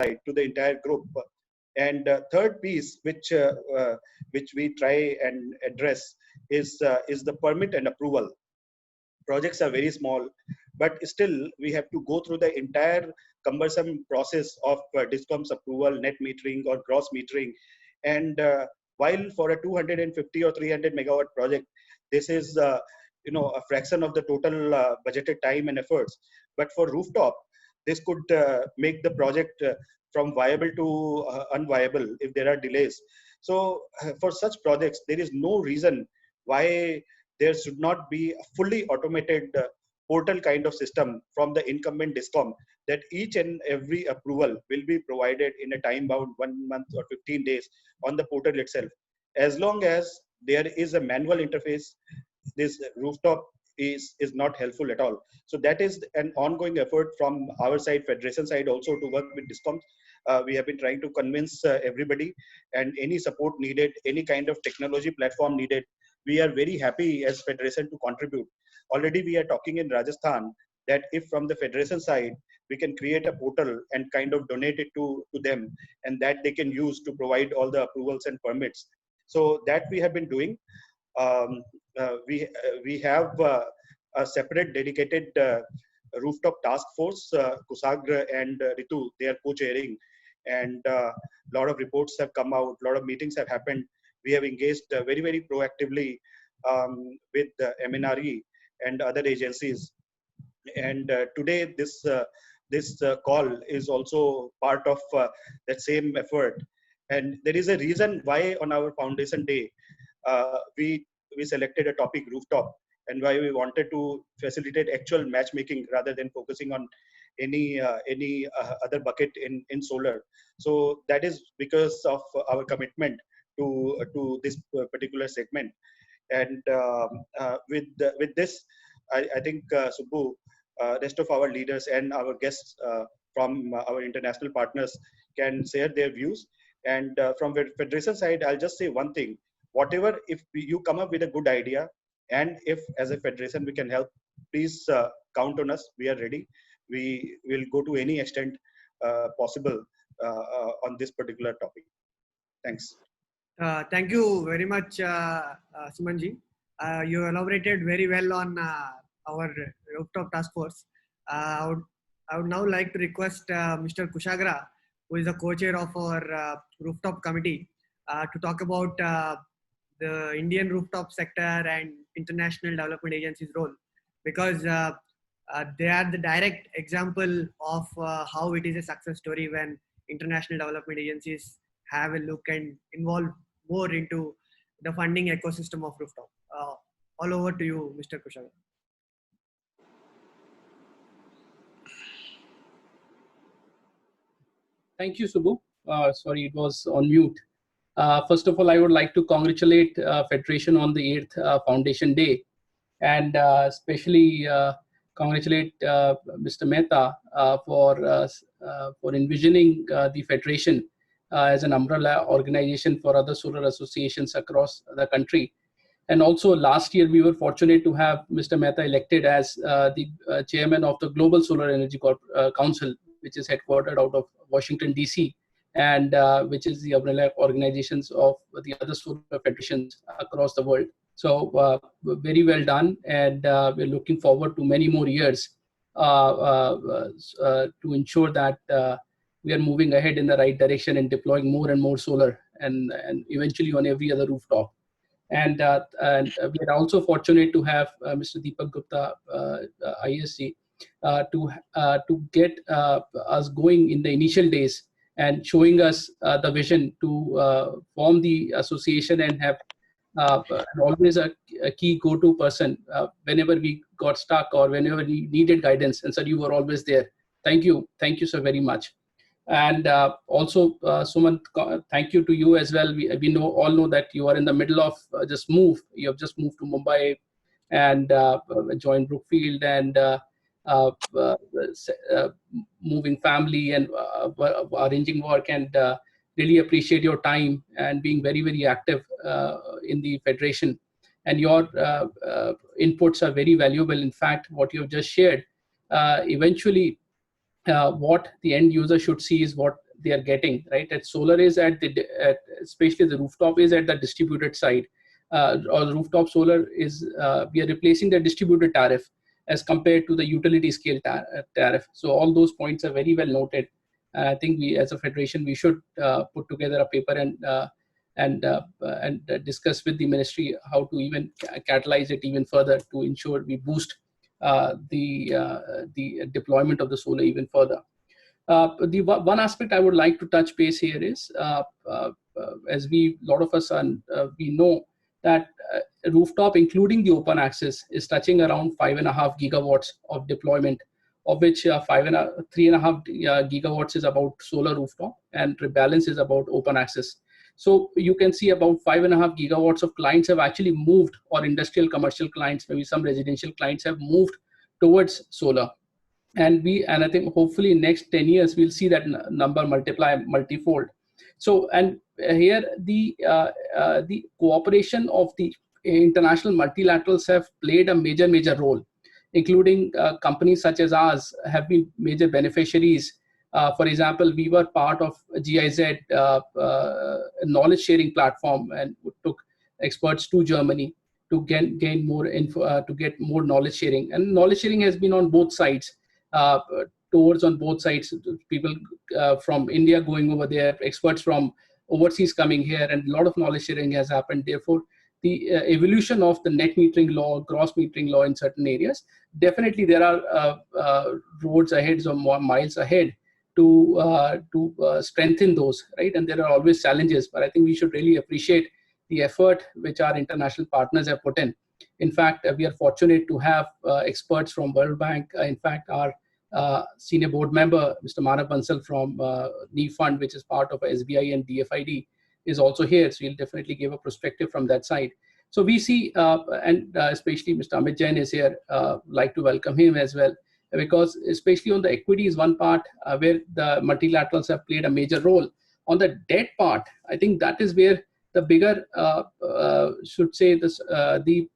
side to the entire group. And third piece, which we try and address, is the permit and approval. Projects are very small, but still we have to go through the entire cumbersome process of DISCOM's approval, net metering or gross metering. And while for a 250 or 300 megawatt project, this is a fraction of the total budgeted time and efforts. But for rooftop, this could make the project from viable to unviable if there are delays. So for such projects, there is no reason why there should not be a fully automated portal kind of system from the incumbent DISCOM, that each and every approval will be provided in a time bound 1 month or 15 days on the portal itself. As long as there is a manual interface, this rooftop is not helpful at all. So that is an ongoing effort from our side, Federation side also, to work with DISCOMs. We have been trying to convince everybody, and any support needed, any kind of technology platform needed, we are very happy as Federation to contribute. Already we are talking in Rajasthan that if from the Federation side, we can create a portal and kind of donate it to them, and that they can use to provide all the approvals and permits. So that we have been doing. We have a separate dedicated rooftop task force. Kusagra and Ritu, they are co-chairing, and a lot of reports have come out, a lot of meetings have happened. We have engaged very, very proactively with MNRE and other agencies. And today, this call is also part of that same effort. And there is a reason why on our foundation day, we selected a topic rooftop, and why we wanted to facilitate actual matchmaking rather than focusing on any other bucket in solar. So that is because of our commitment to this particular segment. And with this, I think Subbu, rest of our leaders and our guests from our international partners can share their views. And from the Federation side, I'll just say one thing. Whatever, if you come up with a good idea, and if as a Federation we can help, please count on us. We are ready. We will go to any extent possible on this particular topic. Thanks. Thank you very much, Sumanji. You elaborated very well on our rooftop task force. I would now like to request Mr. Kushagra, who is the co-chair of our rooftop committee, to talk about the Indian rooftop sector and international development agencies' role, because they are the direct example of how it is a success story when international development agencies have a look and involve more into the funding ecosystem of rooftop. All over to you, Mr. Kushagra. Thank you, Subbu. Sorry, it was on mute. First of all, I would like to congratulate Federation on the 8th Foundation Day, and especially congratulate Mr. Mehta for envisioning the Federation as an umbrella organization for other solar associations across the country. And also last year, we were fortunate to have Mr. Mehta elected as the chairman of the Global Solar Energy Council, which is headquartered out of Washington, DC, and which is the umbrella organizations of the other solar federations across the world. So very well done, and we're looking forward to many more years to ensure that we are moving ahead in the right direction and deploying more and more solar, and eventually on every other rooftop. And we are also fortunate to have Mr. Deepak Gupta, ISC, to get us going in the initial days and showing us the vision to form the association and have always a key go-to person whenever we got stuck or whenever we needed guidance. And sir, you were always there. Thank you so very much. And also, Sumant, thank you to you as well. We all know that you are in the middle of you have just moved to Mumbai and joined Brookfield and moving family and arranging work, and really appreciate your time and being very, very active in the Federation. And your inputs are very valuable. In fact, what you have just shared, eventually what the end user should see is what they are getting, right? That solar is especially the rooftop is at the distributed side, or the rooftop solar is, we are replacing the distributed tariff as compared to the utility scale tariff. So all those points are very well noted. I think we, as a federation, we should put together a paper and discuss with the ministry how to even catalyze it even further to ensure we boost the deployment of the solar even further. The one aspect I would like to touch base here is, as a lot of us we know that rooftop, including the open access, is touching around 5.5 gigawatts of deployment, of which 3.5 gigawatts is about solar rooftop, and the balance is about open access. So you can see about 5.5 gigawatts of clients have actually moved, or industrial commercial clients, maybe some residential clients have moved towards solar. And I think hopefully in next 10 years, we'll see that number multifold. So, and here the cooperation of the international multilaterals have played a major role, including companies such as ours have been major beneficiaries. For example, we were part of GIZ knowledge sharing platform, and took experts to Germany to gain more info, to get more knowledge sharing. And knowledge sharing has been on both sides, towards on both sides. People from India going over there, experts from overseas coming here, and a lot of knowledge sharing has happened. Therefore, the evolution of the net metering law, gross metering law in certain areas, definitely there are roads ahead or more miles ahead to strengthen those, right? And there are always challenges, but I think we should really appreciate the effort which our international partners have put in. In fact, we are fortunate to have experts from World Bank. In fact, our senior board member, Mr. Manav Bansal from NEEF Fund, which is part of SBI and DFID, is also here. So he'll definitely give a perspective from that side. So we see, and especially Mr. Amit Jain is here, like to welcome him as well, because especially on the equity is one part where the multilaterals have played a major role. On the debt part, I think that is where the bigger, should say this, the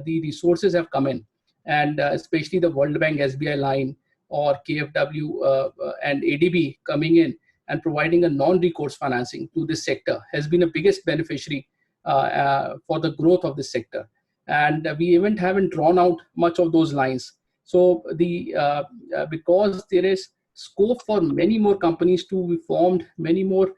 resources have come in, and especially the World Bank SBI line, or KfW and ADB coming in and providing a non-recourse financing to this sector has been the biggest beneficiary for the growth of this sector. And we even haven't drawn out much of those lines. So because there is scope for many more companies to be formed, many more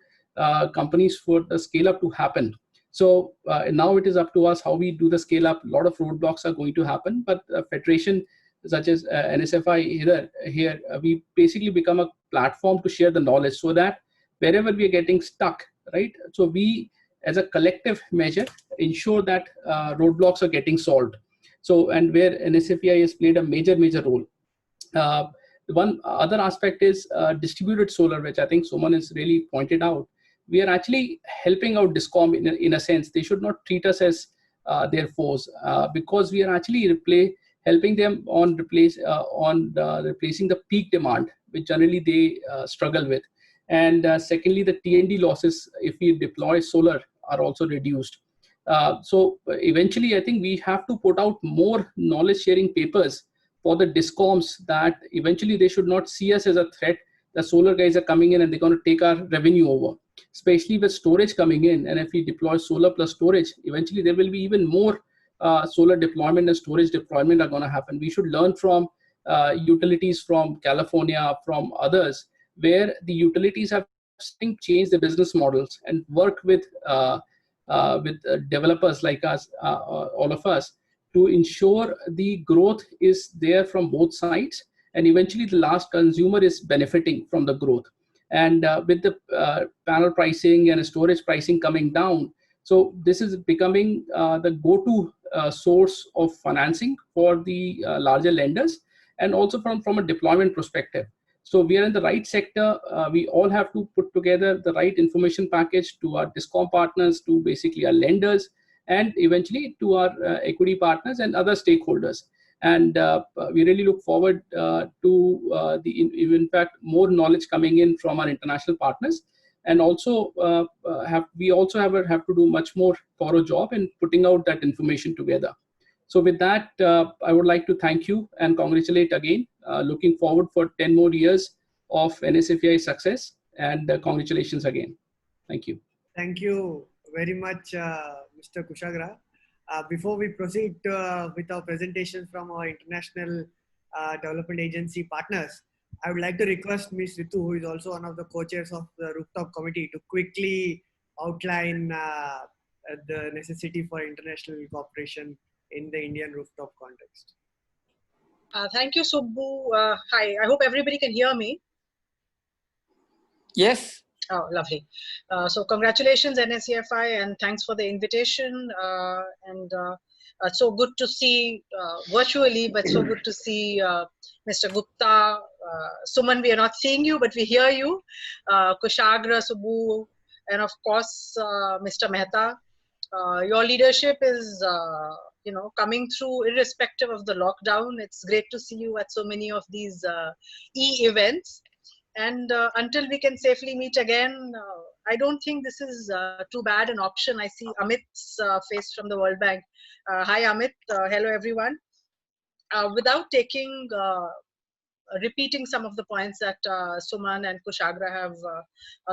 companies for the scale up to happen. So now it is up to us how we do the scale up. A lot of roadblocks are going to happen, but federation such as NSFI here, we basically become a platform to share the knowledge, so that wherever we are getting stuck, right? So we, as a collective measure, ensure that roadblocks are getting solved. So, and where NSFI has played a major role. One other aspect is distributed solar, which I think Suman has really pointed out. We are actually helping out DISCOM in a sense. They should not treat us as their foes, because we are actually helping them on replacing the peak demand, which generally they struggle with. And secondly, the T&D losses, if we deploy solar, are also reduced. So eventually, I think we have to put out more knowledge sharing papers for the DISCOMs, that eventually they should not see us as a threat. The solar guys are coming in and they're going to take our revenue over, especially with storage coming in. And if we deploy solar plus storage, eventually there will be even more solar deployment and storage deployment are going to happen. We should learn from utilities from California, from others, where the utilities have changed the business models and work with developers like us, all of us, to ensure the growth is there from both sides, and eventually the last consumer is benefiting from the growth. And with the panel pricing and storage pricing coming down, so this is becoming the go-to source of financing for the larger lenders, and also from a deployment perspective. So we are in the right sector. We all have to put together the right information package to our DISCOM partners, to basically our lenders, and eventually to our equity partners and other stakeholders. And we really look forward to in fact, more knowledge coming in from our international partners. And also we also have to do much more thorough job in putting out that information together. So with that, I would like to thank you and congratulate again. Looking forward for 10 more years of NSFI success. And congratulations again. Thank you. Thank you very much, Mr. Kushagra. Before we proceed with our presentation from our international development agency partners, I would like to request Ms. Ritu, who is also one of the co-chairs of the rooftop committee, to quickly outline the necessity for international cooperation in the Indian rooftop context. Thank you, Subbu. Hi, I hope everybody can hear me. Yes. Oh, lovely. So congratulations, NSEFI, and thanks for the invitation. So good to see virtually, but so good to see Mr. Gupta. Suman, we are not seeing you, but we hear you. Kushagra, Subbu, and of course, Mr. Mehta. Your leadership is, coming through irrespective of the lockdown. It's great to see you at so many of these e-events. And until we can safely meet again, I don't think this is too bad an option. I see Amit's face from the World Bank. Hi, Amit. Hello, everyone. Without repeating some of the points that Suman and Kushagra have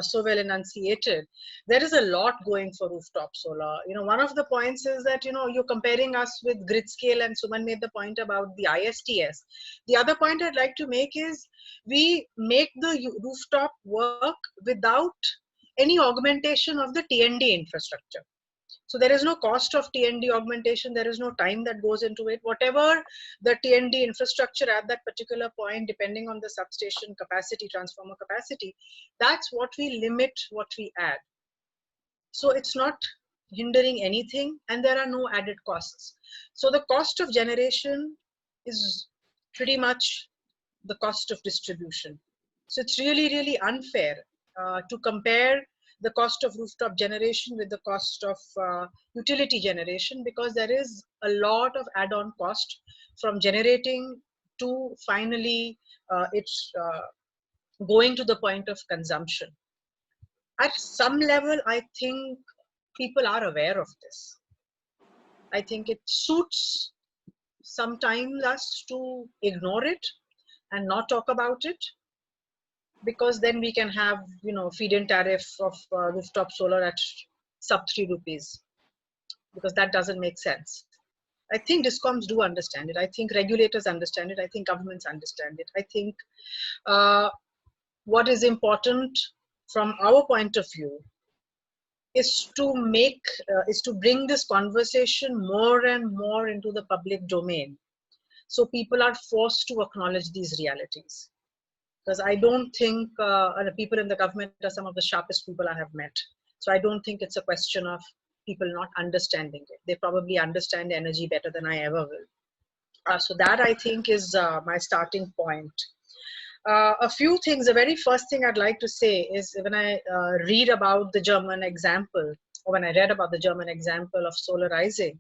so well enunciated, there is a lot going for rooftop solar. One of the points is that, you're comparing us with grid scale, and Suman made the point about the ISTS. The other point I'd like to make is we make the rooftop work without any augmentation of the T&D infrastructure. So there is no cost of T&D augmentation. There is no time that goes into it. Whatever the T&D infrastructure at that particular point, depending on the substation capacity, transformer capacity, that's what we limit, what we add. So it's not hindering anything, and there are no added costs. So the cost of generation is pretty much the cost of distribution. So it's really, really unfair to compare the cost of rooftop generation with the cost of utility generation, because there is a lot of add-on cost from generating to finally it's going to the point of consumption. At some level, I think people are aware of this. I think it suits sometimes us to ignore it and not talk about it, because then we can have, feed-in tariff of rooftop solar at sub 3 rupees, because that doesn't make sense. I think DISCOMs do understand it. I think regulators understand it. I think governments understand it. I think what is important from our point of view is to bring this conversation more and more into the public domain, so people are forced to acknowledge these realities. Because I don't think the people in the government are some of the sharpest people I have met. So I don't think it's a question of people not understanding it. They probably understand energy better than I ever will. So that, I think, is my starting point. A few things. The very first thing I'd like to say is, when I read about the German example, or when I read about the German example of solarizing,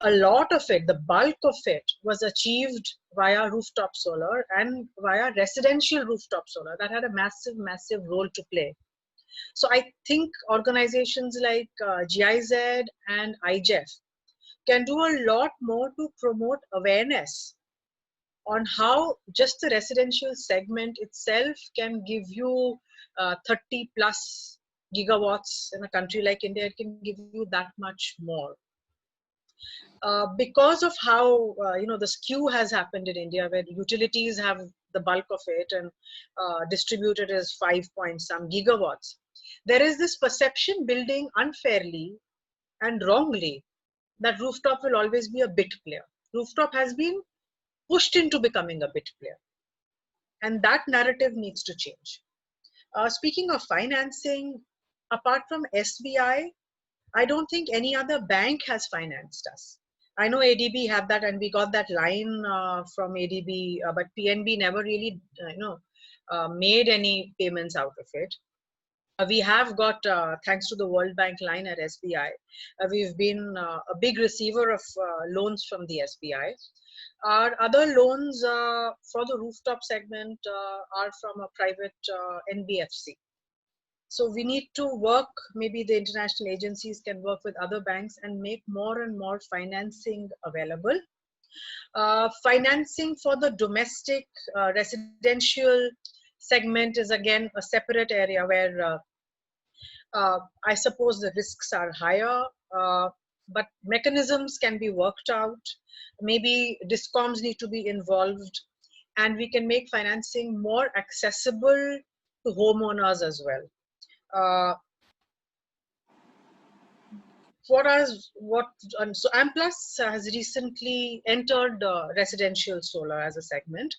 a lot of it, the bulk of it, was achieved via rooftop solar and via residential rooftop solar. That had a massive, massive role to play. So I think organizations like GIZ and IGEF can do a lot more to promote awareness on how just the residential segment itself can give you 30 plus gigawatts. In a country like India, it can give you that much more. Because of how the skew has happened in India, where utilities have the bulk of it and distributed as 5 point some gigawatts, there is this perception building unfairly and wrongly that rooftop will always be a bit player. Rooftop has been pushed into becoming a bit player, and that narrative needs to change. Speaking of financing, apart from SBI, I don't think any other bank has financed us. I know ADB have that, and we got that line from ADB, but PNB never really, made any payments out of it. We have got, thanks to the World Bank line at SBI, we've been a big receiver of loans from the SBI. Our other loans for the rooftop segment are from a private NBFC. So we need to work, maybe the international agencies can work with other banks and make more and more financing available. Financing for the domestic residential segment is again a separate area where I suppose the risks are higher, but mechanisms can be worked out. Maybe discoms need to be involved, and we can make financing more accessible to homeowners as well. So Amplus has recently entered residential solar as a segment.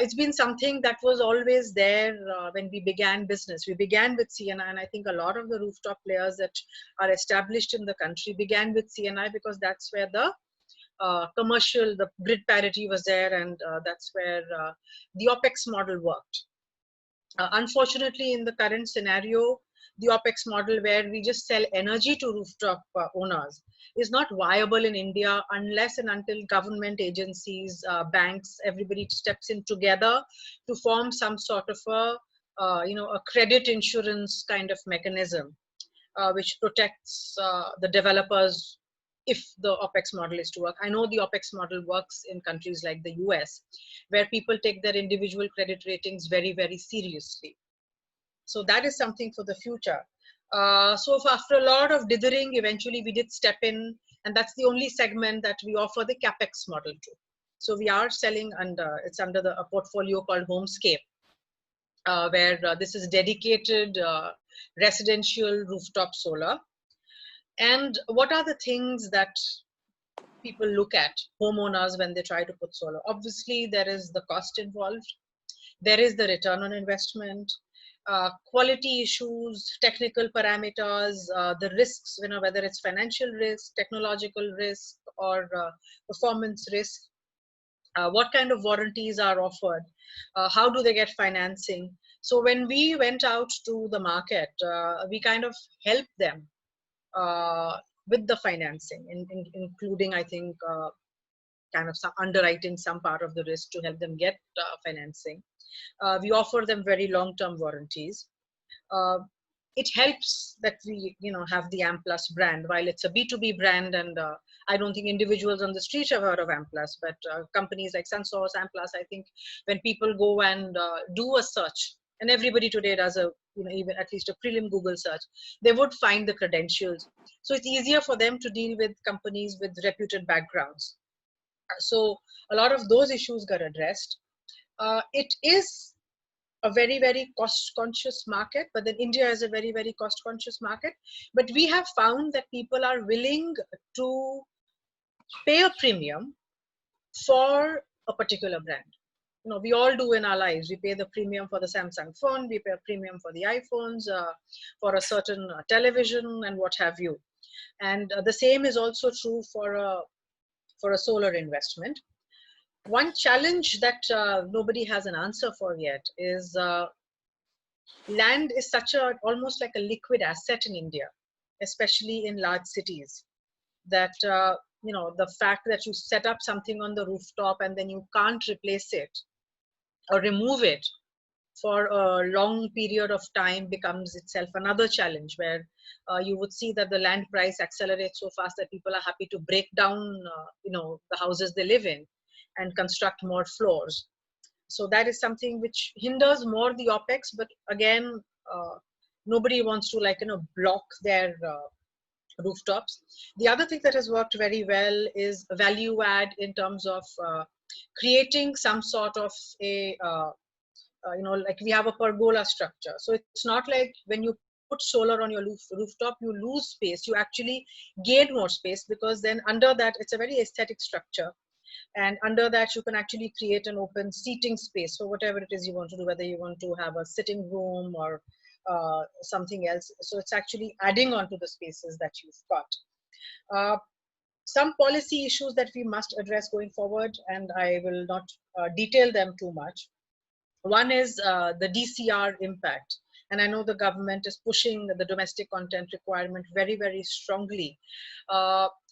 It's been something that was always there when we began business. We began with CNI, and I think a lot of the rooftop players that are established in the country began with CNI because that's where the the grid parity was there, and that's where the OPEX model worked. Unfortunately, in the current scenario, the OPEX model where we just sell energy to rooftop owners is not viable in India unless and until government agencies, banks, everybody steps in together to form some sort of a credit insurance kind of mechanism, which protects the developers if the OPEX model is to work. I know the OPEX model works in countries like the US, where people take their individual credit ratings very, very seriously. So that is something for the future. So after a lot of dithering, eventually we did step in, and that's the only segment that we offer the CapEx model to. So we are selling it's under a portfolio called Homescape, where this is dedicated residential rooftop solar. And what are the things that people look at, homeowners, when they try to put solar? Obviously, there is the cost involved. There is the return on investment, quality issues, technical parameters, the risks, whether it's financial risk, technological risk, or performance risk. What kind of warranties are offered? How do they get financing? So when we went out to the market, we kind of helped them with the financing, including, I think, kind of some underwriting some part of the risk to help them get financing. We offer them very long-term warranties. It helps that we, have the Amplus brand. While it's a B2B brand, and I don't think individuals on the street have heard of Amplus, but companies like SunSource, Amplus, I think when people go and do a search, and everybody today does even at least a prelim Google search, they would find the credentials. So it's easier for them to deal with companies with reputed backgrounds. So a lot of those issues got addressed. It is a very, very cost conscious market, but then India is a very, very cost conscious market. But we have found that people are willing to pay a premium for a particular brand. We all do in our lives. We pay the premium for the Samsung phone, we pay a premium for the iPhones, for a certain television, and what have you. And the same is also true for a solar investment. One challenge that nobody has an answer for yet is land is almost like a liquid asset in India, especially in large cities, that the fact that you set up something on the rooftop and then you can't replace it or remove it for a long period of time becomes itself another challenge, where you would see that the land price accelerates so fast that people are happy to break down the houses they live in and construct more floors. So that is something which hinders more the OPEX, but again, nobody wants to block their rooftops. The other thing that has worked very well is value add in terms of creating some sort of a like we have a pergola structure. So it's not like when you put solar on your rooftop, you lose space. You actually gain more space, because then under that, it's a very aesthetic structure. And under that, you can actually create an open seating space for whatever it is you want to do, whether you want to have a sitting room or something else. So it's actually adding on to the spaces that you've got. Some policy issues that we must address going forward, and I will not detail them too much. One is the DCR impact. And I know the government is pushing the domestic content requirement very, very strongly.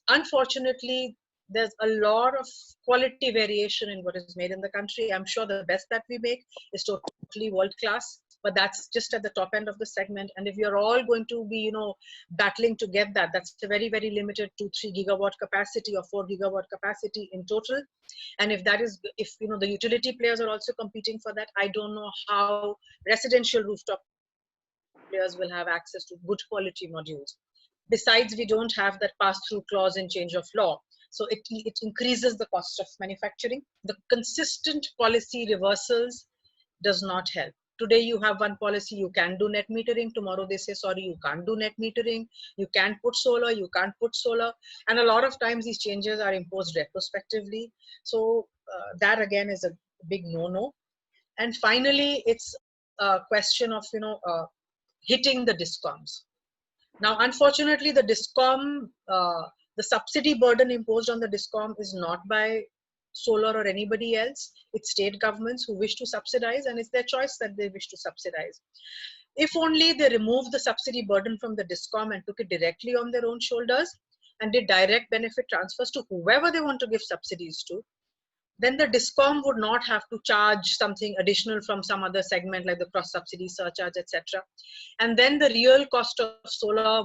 Unfortunately, there's a lot of quality variation in what is made in the country. I'm sure the best that we make is totally world class. but that's just at the top end of the segment. And if you're all going to be, battling to get that, that's a very, very limited 2-3 gigawatt capacity or 4 gigawatt capacity in total. And if the utility players are also competing for that, I don't know how residential rooftop players will have access to good quality modules. Besides, we don't have that pass-through clause in change of law. So it increases the cost of manufacturing. The consistent policy reversals does not help. Today you have one policy, you can do net metering. Tomorrow they say, sorry, you can't do net metering. You can't put solar, you can't put solar. And a lot of times these changes are imposed retrospectively. So that again is a big no-no. And finally, it's a question of, hitting the DISCOMs. Now, unfortunately, the DISCOM, the subsidy burden imposed on the DISCOM is not by solar or anybody else. It's state governments who wish to subsidize, and it's their choice that they wish to subsidize. If only they removed the subsidy burden from the DISCOM and took it directly on their own shoulders and did direct benefit transfers to whoever they want to give subsidies to, then the DISCOM would not have to charge something additional from some other segment like the cross subsidy surcharge, etc. And then the real cost of solar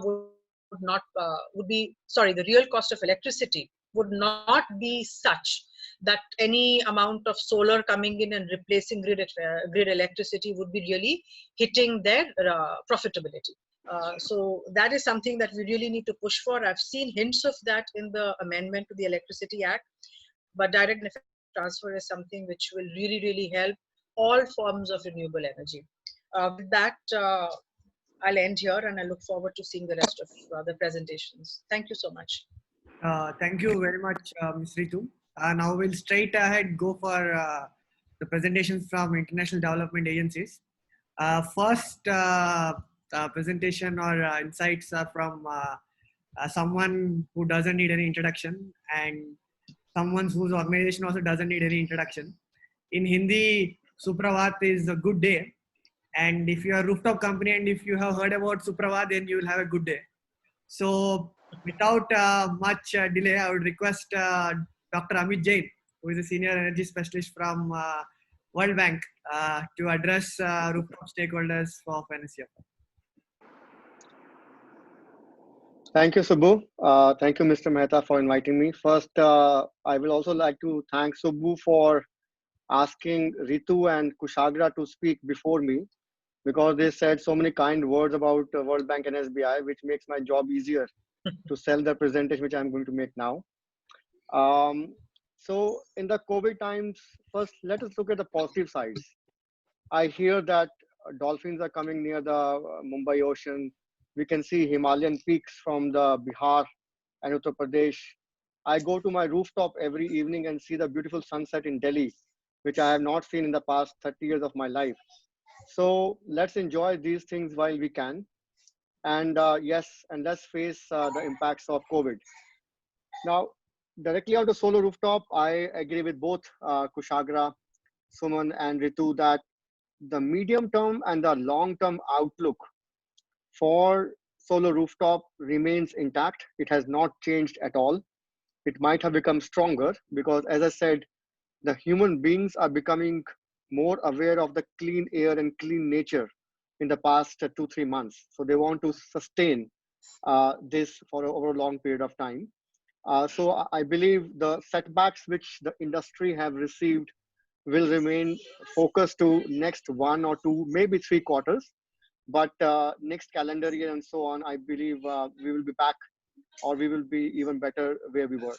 the real cost of electricity would not be such that any amount of solar coming in and replacing grid electricity would be really hitting their profitability. So that is something that we really need to push for. I've seen hints of that in the amendment to the Electricity Act, but direct benefit transfer is something which will really, really help all forms of renewable energy. With that, I'll end here, and I look forward to seeing the rest of the presentations. Thank you so much. Thank you very much, Ms. Ritu. Now we'll straight ahead go for the presentations from international development agencies. First presentation or insights are from someone who doesn't need any introduction, and someone whose organization also doesn't need any introduction. In Hindi, Supravat is a good day. And if you are a rooftop company and if you have heard about Supravat, then you will have a good day. So without much delay, I would request Dr. Amit Jain, who is a senior energy specialist from World Bank, to address rooftop stakeholders of NSEFI. Thank you, Subbu. Thank you, Mr. Mehta, for inviting me. First, I will also like to thank Subbu for asking Ritu and Kushagra to speak before me, because they said so many kind words about World Bank and SBI, which makes my job easier to sell the presentation, which I'm going to make now. So in the COVID times, first, let us look at the positive sides. I hear that dolphins are coming near the Mumbai Ocean. We can see Himalayan peaks from the Bihar and Uttar Pradesh. I go to my rooftop every evening and see the beautiful sunset in Delhi, which I have not seen in the past 30 years of my life. So let's enjoy these things while we can. And yes, and let's face the impacts of COVID. Now, directly out of solar rooftop, I agree with both Kushagra, Suman, and Ritu that the medium term and the long term outlook for solar rooftop remains intact. It has not changed at all. It might have become stronger because, as I said, the human beings are becoming more aware of the clean air and clean nature in the past 2-3 months. So they want to sustain this for over a long period of time. So I believe the setbacks which the industry have received will remain focused to next 1 or 2, maybe 3 quarters. But next calendar year and so on, I believe we will be back, or we will be even better where we were.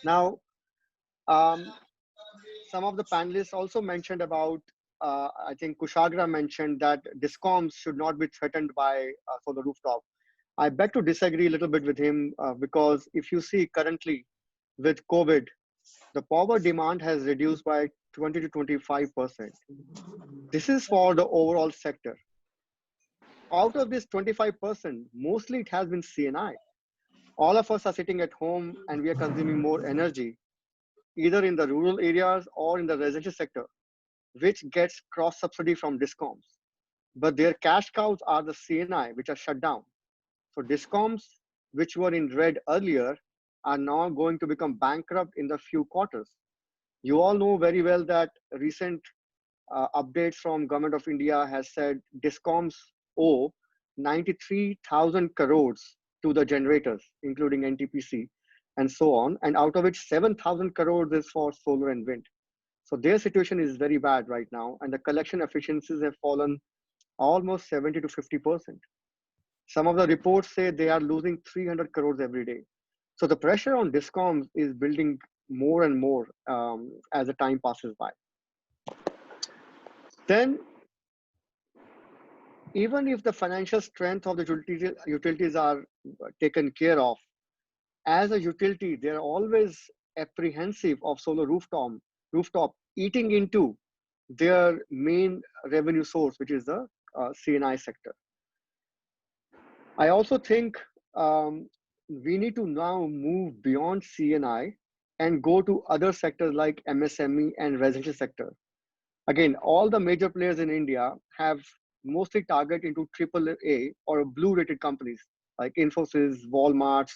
Now, some of the panelists also mentioned about, I think Kushagra mentioned that DISCOMs should not be threatened by solar rooftop. I beg to disagree a little bit with him because if you see currently with COVID, the power demand has reduced by 20 to 25%. This is for the overall sector. Out of this 25%, mostly it has been CNI. All of us are sitting at home and we are consuming more energy, either in the rural areas or in the residential sector, which gets cross subsidy from DISCOMs. But their cash cows are the CNI, which are shut down. So DISCOMs, which were in red earlier, are now going to become bankrupt in the few quarters. You all know very well that recent updates from Government of India has said discoms owe 93,000 crores to the generators, including NTPC and so on. And out of which 7,000 crores is for solar and wind. So their situation is very bad right now. And the collection efficiencies have fallen almost 70 to 50%. Some of the reports say they are losing 300 crores every day. So the pressure on discoms is building more and more as the time passes by. Then, even if the financial strength of the utilities are taken care of, as a utility, they're always apprehensive of solar rooftop eating into their main revenue source, which is the CNI sector. I also think we need to now move beyond CNI and go to other sectors like MSME and residential sector. Again, all the major players in India have mostly target into AAA or blue rated companies like Infosys, Walmarts,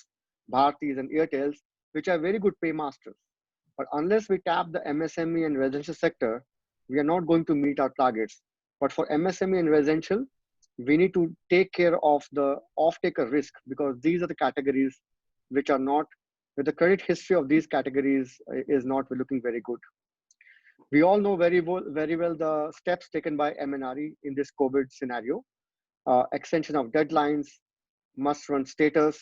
Bhartis and Airtels, which are very good paymasters. But unless we tap the MSME and residential sector, we are not going to meet our targets. But for MSME and residential, we need to take care of the off-taker risk, because these are the categories which are not, with the credit history of these categories is not looking very good. We all know very well the steps taken by MNRE in this COVID scenario: extension of deadlines, must-run status,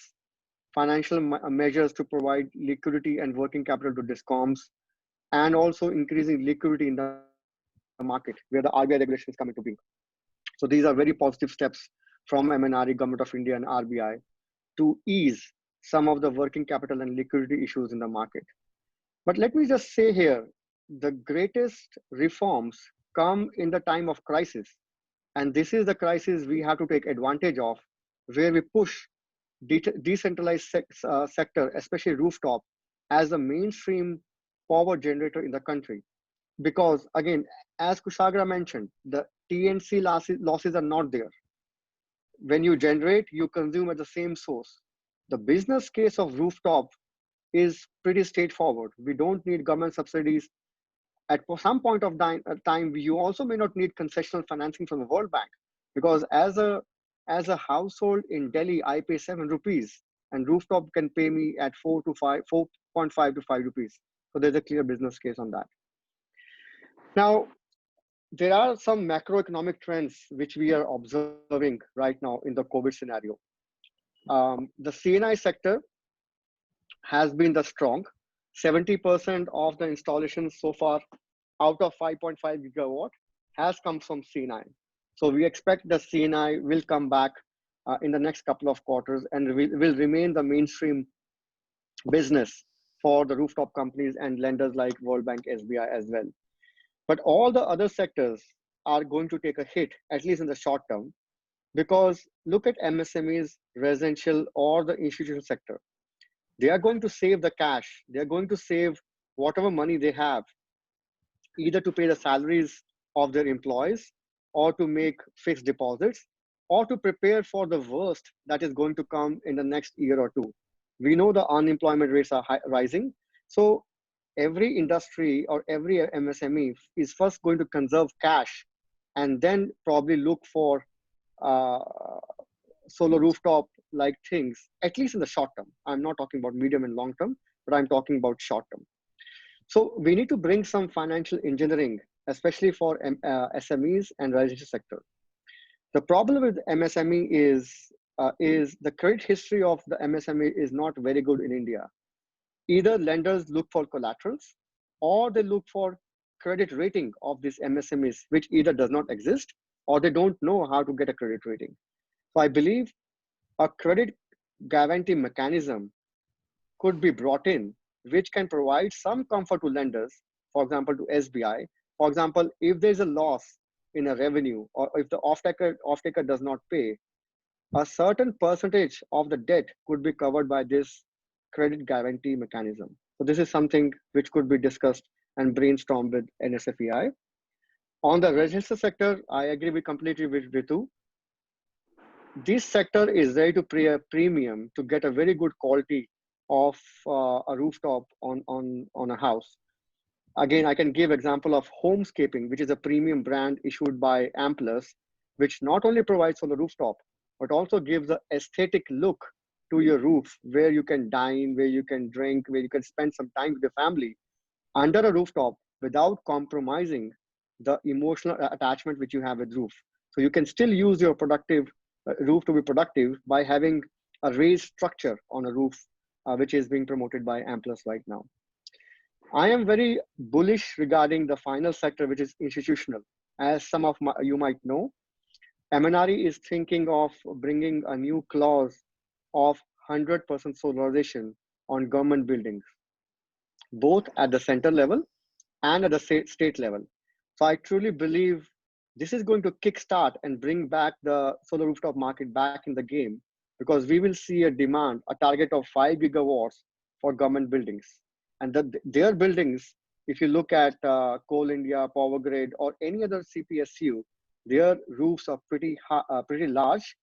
financial measures to provide liquidity and working capital to discoms, and also increasing liquidity in the market where the RBI regulation is coming to being. So these are very positive steps from MNRE, Government of India and RBI to ease some of the working capital and liquidity issues in the market. But let me just say here, the greatest reforms come in the time of crisis. And this is the crisis we have to take advantage of, where we push decentralized sector, especially rooftop, as the mainstream power generator in the country. Because again, as Kushagra mentioned, the TNC losses are not there. When you generate, you consume at the same source. The business case of rooftop is pretty straightforward. We don't need government subsidies. At some point of time, you also may not need concessional financing from the World Bank, because as a household in Delhi, I pay 7 rupees, and rooftop can pay me at 4.5 to 5 rupees. So there's a clear business case on that. Now, there are some macroeconomic trends which we are observing right now in the COVID scenario. The CNI sector has been the strong. 70% of the installations so far out of 5.5 gigawatt has come from CNI. So we expect the CNI will come back in the next couple of quarters and will remain the mainstream business for the rooftop companies and lenders like World Bank, SBI as well. But all the other sectors are going to take a hit, at least in the short term, because look at MSMEs, residential or the institutional sector. They are going to save the cash. They are going to save whatever money they have, either to pay the salaries of their employees or to make fixed deposits or to prepare for the worst that is going to come in the next year or two. We know the unemployment rates are rising. So every industry or every MSME is first going to conserve cash and then probably look for solar rooftop like things, at least in the short term. I'm not talking about medium and long term, but I'm talking about short term. So we need to bring some financial engineering, especially for SMEs and residential sector. The problem with MSME is the credit history of the MSME is not very good in India. Either lenders look for collaterals or they look for credit rating of these MSMEs, which either does not exist or they don't know how to get a credit rating. So I believe a credit guarantee mechanism could be brought in, which can provide some comfort to lenders, for example, to SBI. For example, if there's a loss in a revenue or if the off-taker does not pay, a certain percentage of the debt could be covered by this credit guarantee mechanism. So this is something which could be discussed and brainstormed with NSFEI. On the residential sector, I agree completely with Ritu. This sector is ready to pay a premium to get a very good quality of a rooftop on a house. Again, I can give example of Homescaping, which is a premium brand issued by Amplus, which not only provides solar rooftop, but also gives an aesthetic look to your roof where you can dine, where you can drink, where you can spend some time with your family under a rooftop without compromising the emotional attachment which you have with roof. So you can still use your productive roof to be productive by having a raised structure on a roof, which is being promoted by Amplus right now. I am very bullish regarding the final sector, which is institutional. As some of you might know, MNRE is thinking of bringing a new clause of 100% solarization on government buildings, both at the center level and at the state level. So I truly believe this is going to kickstart and bring back the solar rooftop market back in the game, because we will see a demand, a target of 5 gigawatts for government buildings. And their buildings, if you look at Coal India, Power Grid, or any other CPSU, their roofs are pretty large.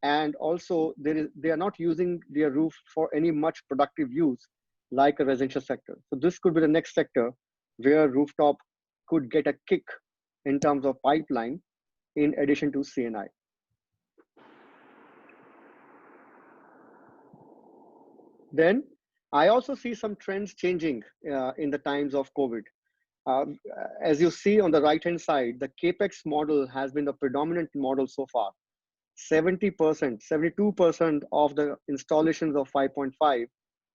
And also they are not using their roof for any much productive use like a residential sector. So this could be the next sector where rooftop could get a kick in terms of pipeline in addition to CNI. Then I also see some trends changing in the times of COVID. As you see on the right-hand side, the CAPEX model has been the predominant model so far. 70%, 72% of the installations of 5.5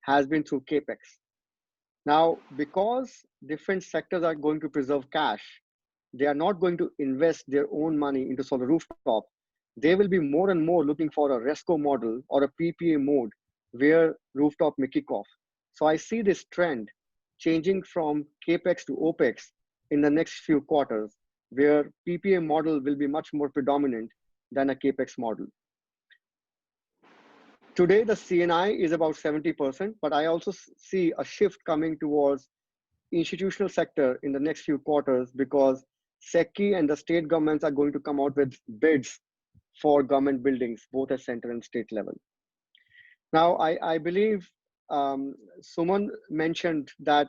has been through CAPEX. Now, because different sectors are going to preserve cash, they are not going to invest their own money into solar rooftop. They will be more and more looking for a RESCO model or a PPA mode where rooftop may kick off. So I see this trend changing from CAPEX to OPEX in the next few quarters, where PPA model will be much more predominant than a CAPEX model. Today, the CNI is about 70%, but I also see a shift coming towards institutional sector in the next few quarters, because SECI and the state governments are going to come out with bids for government buildings, both at center and state level. Now, I believe Suman mentioned that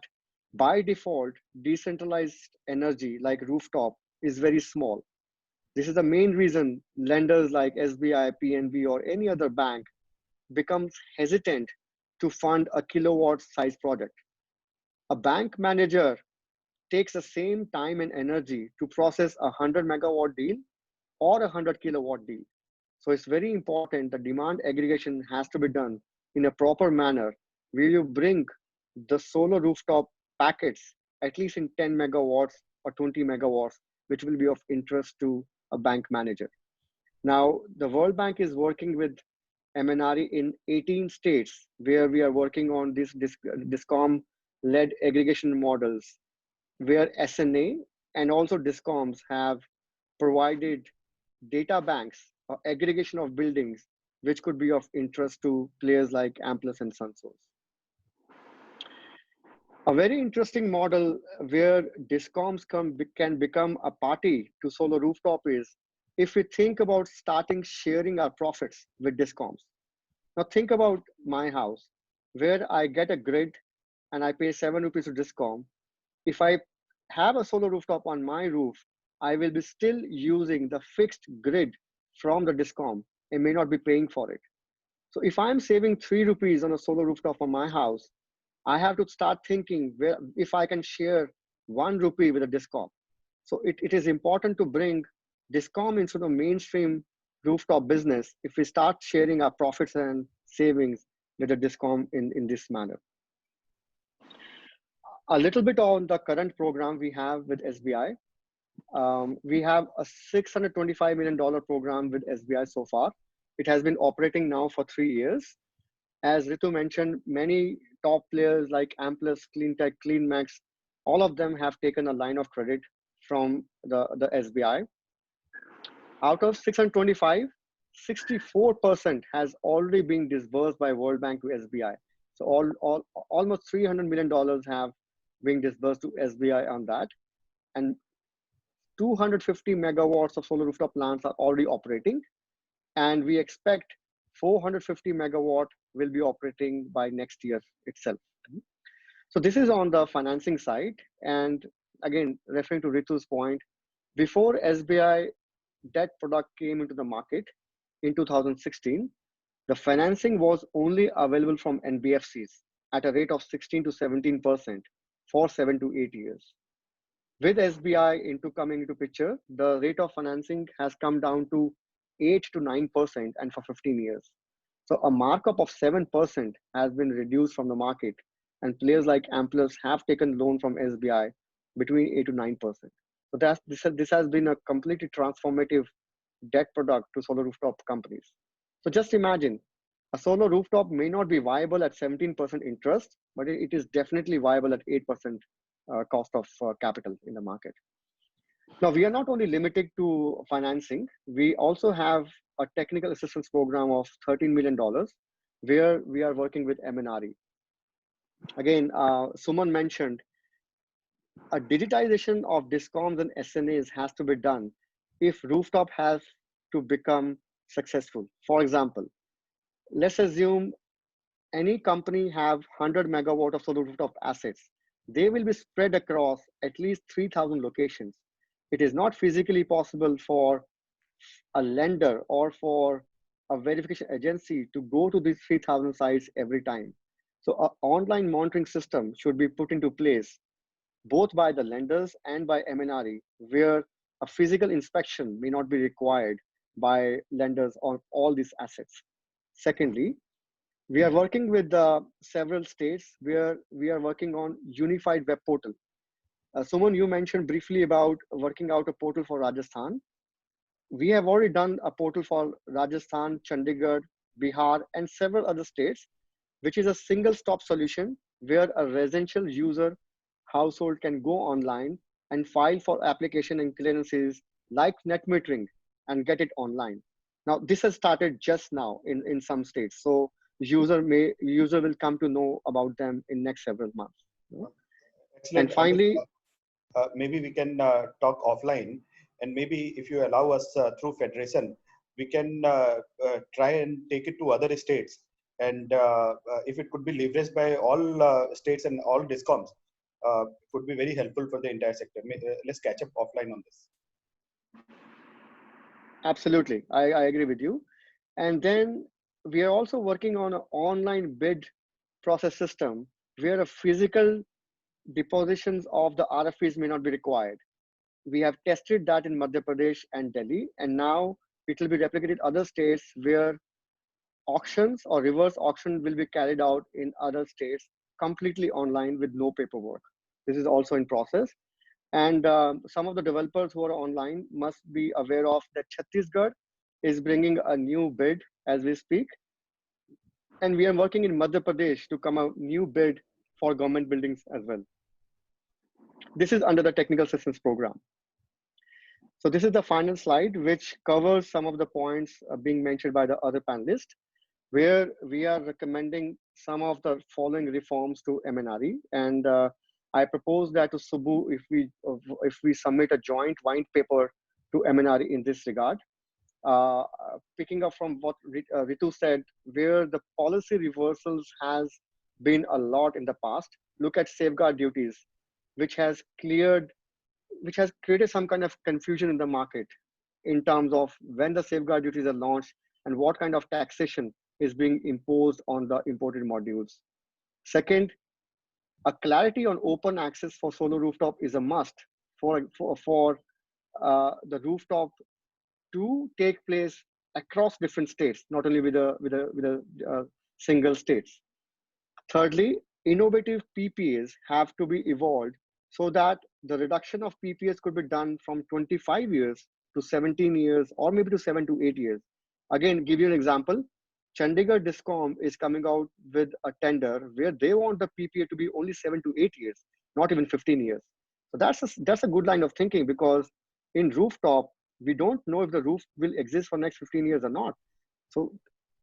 by default, decentralized energy like rooftop is very small. This is the main reason lenders like SBI, PNB, or any other bank becomes hesitant to fund a kilowatt size project. A bank manager takes the same time and energy to process a 100 megawatt deal or a 100 kilowatt deal. So it's very important that demand aggregation has to be done in a proper manner, where you bring the solar rooftop packets at least in 10 megawatts or 20 megawatts, which will be of interest to a bank manager. Now, the World Bank is working with MNRE in 18 states, where we are working on this DISCOM-led aggregation models, where SNA and also DISCOMs have provided data banks or aggregation of buildings, which could be of interest to players like Amplus and SunSource. A very interesting model where DISCOMs can become a party to solar rooftop is if we think about starting sharing our profits with DISCOMs. Now think about my house, where I get a grid and I pay 7 rupees to DISCOM. If I have a solar rooftop on my roof, I will be still using the fixed grid from the DISCOM and may not be paying for it. So if I'm saving 3 rupees on a solar rooftop on my house, I have to start thinking where if I can share 1 rupee with a DISCOM. So it is important to bring DISCOM into the mainstream rooftop business if we start sharing our profits and savings with the DISCOM in this manner. A little bit on the current program we have with SBI. We have a $625 million program with SBI so far. It has been operating now for 3 years. As Ritu mentioned, many top players like Amplus, Cleantech, CleanMax, all of them have taken a line of credit from the SBI. Out of 625, 64% has already been disbursed by World Bank to SBI. So almost $300 million have been disbursed to SBI on that. And 250 megawatts of solar rooftop plants are already operating. And we expect 450 megawatt will be operating by next year itself. So this is on the financing side. And again, referring to Ritu's point, before SBI debt product came into the market in 2016, the financing was only available from NBFCs at a rate of 16 to 17% for 7 to 8 years. With SBI coming into picture, the rate of financing has come down to 8 to 9% and for 15 years. So a markup of 7% has been reduced from the market, and players like Amplus have taken loan from SBI between 8 to 9%. So this has been a completely transformative debt product to solar rooftop companies. So just imagine, a solar rooftop may not be viable at 17% interest, but it is definitely viable at 8% cost of capital in the market. Now, we are not only limited to financing, we also have a technical assistance program of $13 million, where we are working with MNRE. Again, Suman mentioned a digitization of DISCOMs and SNAs has to be done if rooftop has to become successful. For example, let's assume any company have 100 megawatt of solar rooftop assets. They will be spread across at least 3,000 locations. It is not physically possible for a lender or for a verification agency to go to these 3,000 sites every time. So an online monitoring system should be put into place, both by the lenders and by MNRE, where a physical inspection may not be required by lenders on all these assets. Secondly, we are working with several states where we are working on unified web portal. Suman, you mentioned briefly about working out a portal for Rajasthan. We have already done a portal for Rajasthan, Chandigarh, Bihar, and several other states, which is a single stop solution where a residential user household can go online and file for application and clearances like net metering and get it online. Now, this has started just now in some states. So user will come to know about them in next several months. Excellent. And finally, maybe we can talk offline, and maybe if you allow us through federation, we can try and take it to other states. And if it could be leveraged by all states and all DISCOMs, it would be very helpful for the entire sector. Let's catch up offline on this. Absolutely, I agree with you. And then we are also working on an online bid process system where a physical depositions of the RFPs may not be required. We have tested that in Madhya Pradesh and Delhi, and now it will be replicated in other states where auctions or reverse auction will be carried out in other states completely online with no paperwork. This is also in process. And some of the developers who are online must be aware of that Chhattisgarh is bringing a new bid as we speak. And we are working in Madhya Pradesh to come out new bid for government buildings as well. This is under the technical assistance program. So this is the final slide, which covers some of the points being mentioned by the other panelists, where we are recommending some of the following reforms to MNRE. And I propose that to Subbu, if we submit a joint white paper to MNRE in this regard. Picking up from what Ritu said, where the policy reversals has been a lot in the past. Look at safeguard duties, which has created some kind of confusion in the market in terms of when the safeguard duties are launched and what kind of taxation is being imposed on the imported modules. Second, a clarity on open access for solar rooftop is a must for the rooftop to take place across different states, not only with a single states. Thirdly, innovative PPAs have to be evolved so that the reduction of PPAs could be done from 25 years to 17 years or maybe to 7 to 8 years. Again, give you an example. Chandigarh DISCOM is coming out with a tender where they want the PPA to be only 7 to 8 years, not even 15 years. So that's a good line of thinking, because in rooftop, we don't know if the roof will exist for next 15 years or not. So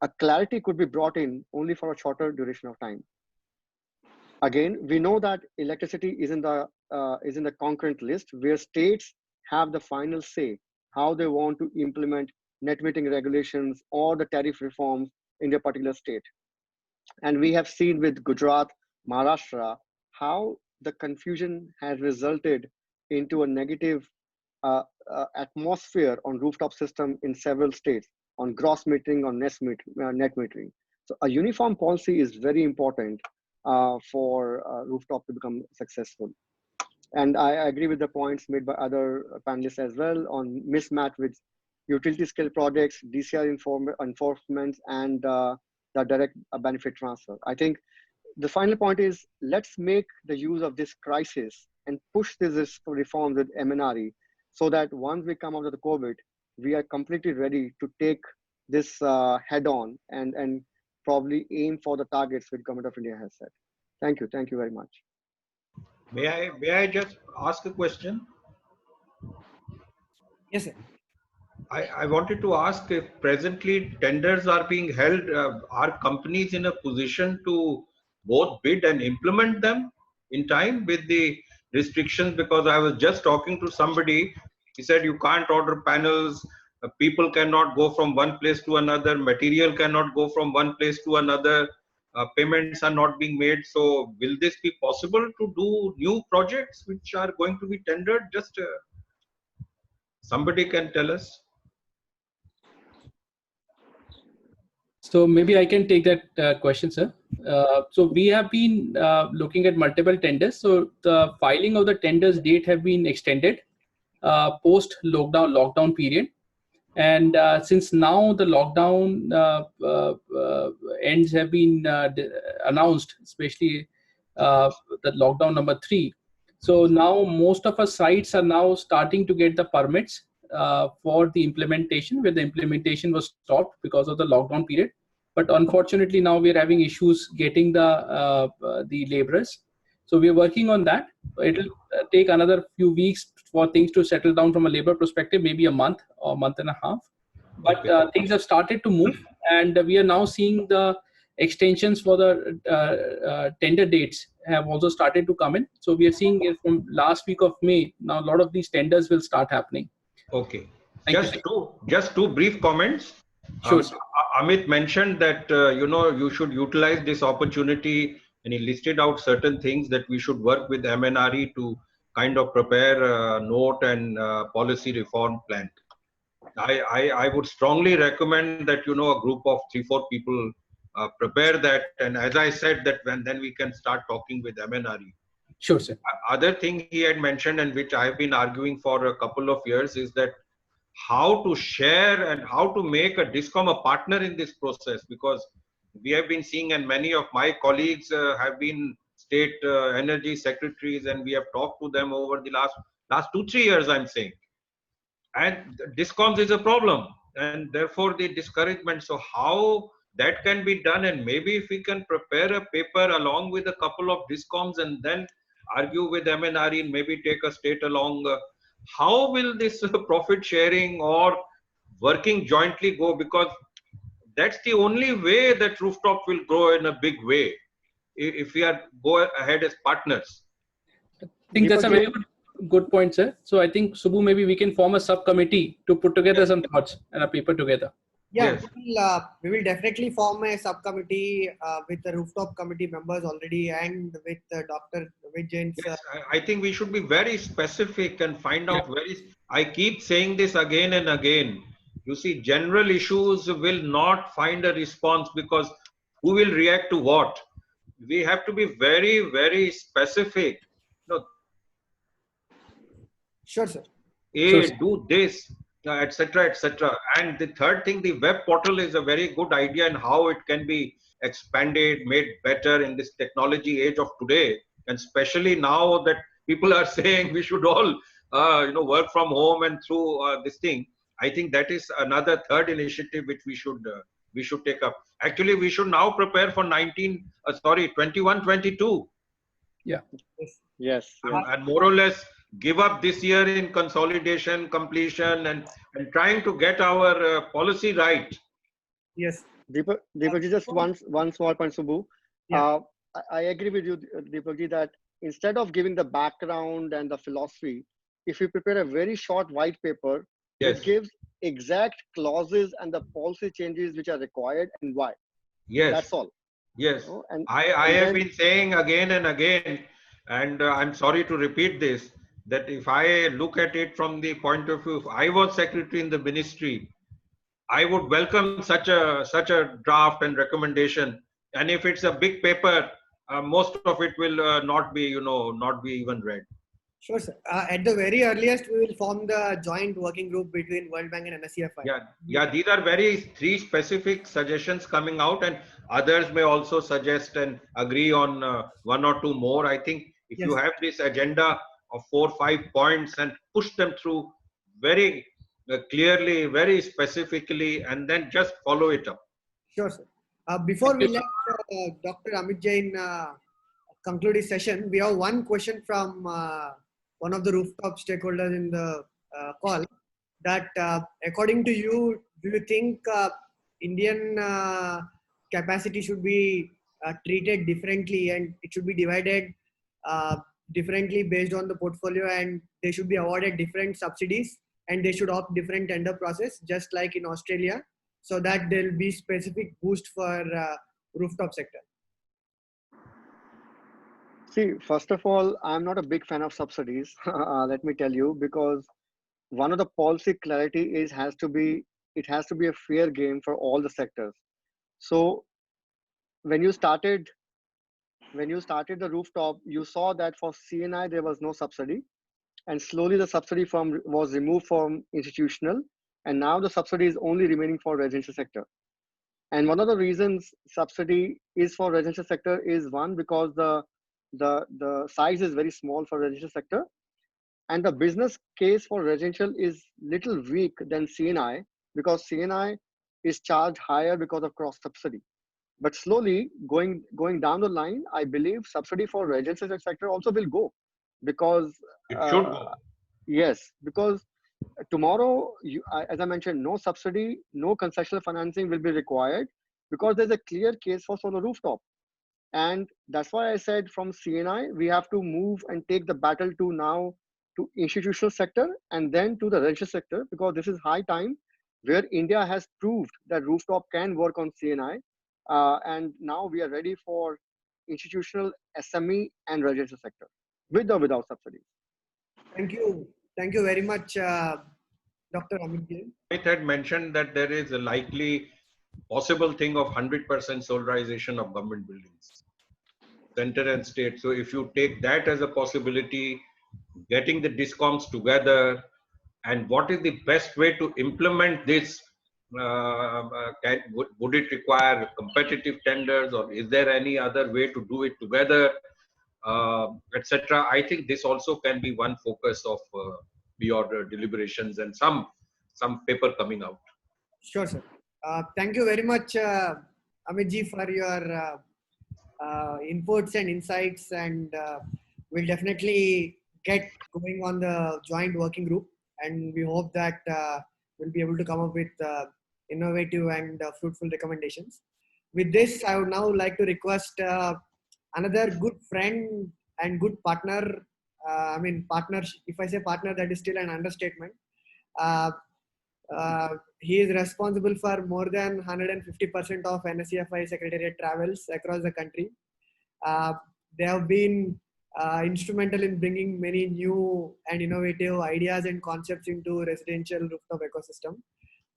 a clarity could be brought in only for a shorter duration of time. Again, we know that electricity is in the concurrent list where states have the final say how they want to implement net metering regulations or the tariff reforms in their particular state. And we have seen with Gujarat, Maharashtra, how the confusion has resulted into a negative atmosphere on rooftop system in several states on gross metering, on net metering. So a uniform policy is very important for rooftop to become successful. And I agree with the points made by other panelists as well on mismatch with utility scale projects, DCR enforcement, and the direct benefit transfer. I think the final point is, let's make the use of this crisis and push this reform with MNRE so that once we come out of the COVID, we are completely ready to take this head on and probably aim for the targets which Government of India has set. Thank you very much. May I just ask a question? Yes, sir. I wanted to ask if presently tenders are being held, are companies in a position to both bid and implement them in time with the restrictions? Because I was just talking to somebody, he said you can't order panels, people cannot go from one place to another, material cannot go from one place to another, payments are not being made. So will this be possible to do new projects which are going to be tendered? Just somebody can tell us. So maybe I can take that question, sir. So we have been looking at multiple tenders. So the filing of the tenders date have been extended post lockdown period. And since now the lockdown ends have been announced, especially the lockdown number 3. So now most of our sites are now starting to get the permits for the implementation, where the implementation was stopped because of the lockdown period. But unfortunately, now we are having issues getting the laborers. So we are working on that. It'll take another few weeks for things to settle down from a labor perspective, maybe a month or month and a half. But things have started to move, and we are now seeing the extensions for the tender dates have also started to come in. So we are seeing it from last week of May. Now a lot of these tenders will start happening. Okay. Thank Just two brief comments. Sure. Amit mentioned that you should utilize this opportunity, and he listed out certain things that we should work with MNRE to kind of prepare a note and policy reform plan. I would strongly recommend that a group of 3-4 people prepare that, and as I said, that then we can start talking with MNRE. Sure, sir. Other thing he had mentioned, and which I have been arguing for a couple of years, is that how to share and how to make a DISCOM a partner in this process, because we have been seeing, and many of my colleagues have been state energy secretaries, and we have talked to them over the last 2-3 years, I'm saying. And DISCOMs is a problem, and therefore the discouragement. So how that can be done, and maybe if we can prepare a paper along with a couple of DISCOMs and then argue with MNRE and maybe take a state along, how will this profit sharing or working jointly go? Because that's the only way that rooftop will grow in a big way, if we are go ahead as partners. I think that's a very good point, sir. So I think, Subbu, maybe we can form a subcommittee to put together some thoughts and a paper together. Yeah, Yes. we will definitely form a subcommittee with the rooftop committee members already, and with Dr. Jain's. Yes, I think we should be very specific and find out I keep saying this again and again. You see, general issues will not find a response, because who will react to what? We have to be very, very specific. Sure, sir. Do this, etc., etc. And the third thing, the web portal is a very good idea, and how it can be expanded, made better in this technology age of today, and especially now that people are saying we should all work from home and through this thing. I think that is another third initiative which we should take up. Actually, we should now prepare for 21-22. Yeah. Yes. And more or less give up this year in consolidation, completion, and trying to get our policy right. Yes. Deepakji, just one small point, Subbu. Yeah. I agree with you, Deepakji, that instead of giving the background and the philosophy, if you prepare a very short white paper, which gives exact clauses and the policy changes which are required and why. Yes. That's all. Yes. And I have been saying again and again And I'm sorry to repeat this, that if I look at it from the point of view, if I was secretary in the ministry, I would welcome such a draft and recommendation. And if it's a big paper, most of it will not be, not be even read. Sure, sir. At the very earliest, we will form the joint working group between World Bank and NSEFI. Yeah. These are three specific suggestions coming out, and others may also suggest and agree on one or two more. I think if Yes. you have this agenda of 4 or 5 points and push them through very clearly, very specifically, and then just follow it up. Sure, sir. Before we let Dr. Amit Jain conclude his session, we have one question from one of the rooftop stakeholders in the call. That according to you, do you think Indian capacity should be treated differently and it should be divided differently based on the portfolio, and they should be awarded different subsidies and they should opt different tender process, just like in Australia, so that there will be specific boost for rooftop sector? See, first of all, I'm not a big fan of subsidies. Let me tell you, because one of the policy clarity is it has to be a fair game for all the sectors. So when you started the rooftop, you saw that for CNI there was no subsidy, and slowly the subsidy was removed from institutional, and now the subsidy is only remaining for residential sector. And one of the reasons subsidy is for residential sector is, one, because the size is very small for residential sector, and the business case for residential is little weak than CNI, because CNI is charged higher because of cross subsidy. But slowly going down the line, I believe subsidy for residential sector also will go, because It should go. yes, because tomorrow, as I mentioned, no subsidy, no concessional financing will be required, because there's a clear case for solar rooftop. And that's why I said from CNI, we have to move and take the battle to institutional sector and then to the residential sector, because this is high time where India has proved that rooftop can work on CNI. And now we are ready for institutional, SME and residential sector, with or without subsidies. Thank you. Thank you very much, Dr. Amit Jain. It had mentioned that there is a likely possible thing of 100% solarization of government buildings, center and state. So if you take that as a possibility, getting the discoms together, and what is the best way to implement this? Would it require competitive tenders, or is there any other way to do it together, etc.? I think this also can be one focus of your deliberations and some paper coming out. Sure, sir. Thank you very much, Amit ji, for your inputs and insights, and we'll definitely get going on the joint working group, and we hope that we'll be able to come up with innovative and fruitful recommendations. With this, I would now like to request another good friend and good partner. Partner, if I say partner, that is still an understatement. He is responsible for more than 150% of NSEFI Secretariat travels across the country. They have been instrumental in bringing many new and innovative ideas and concepts into residential rooftop ecosystem.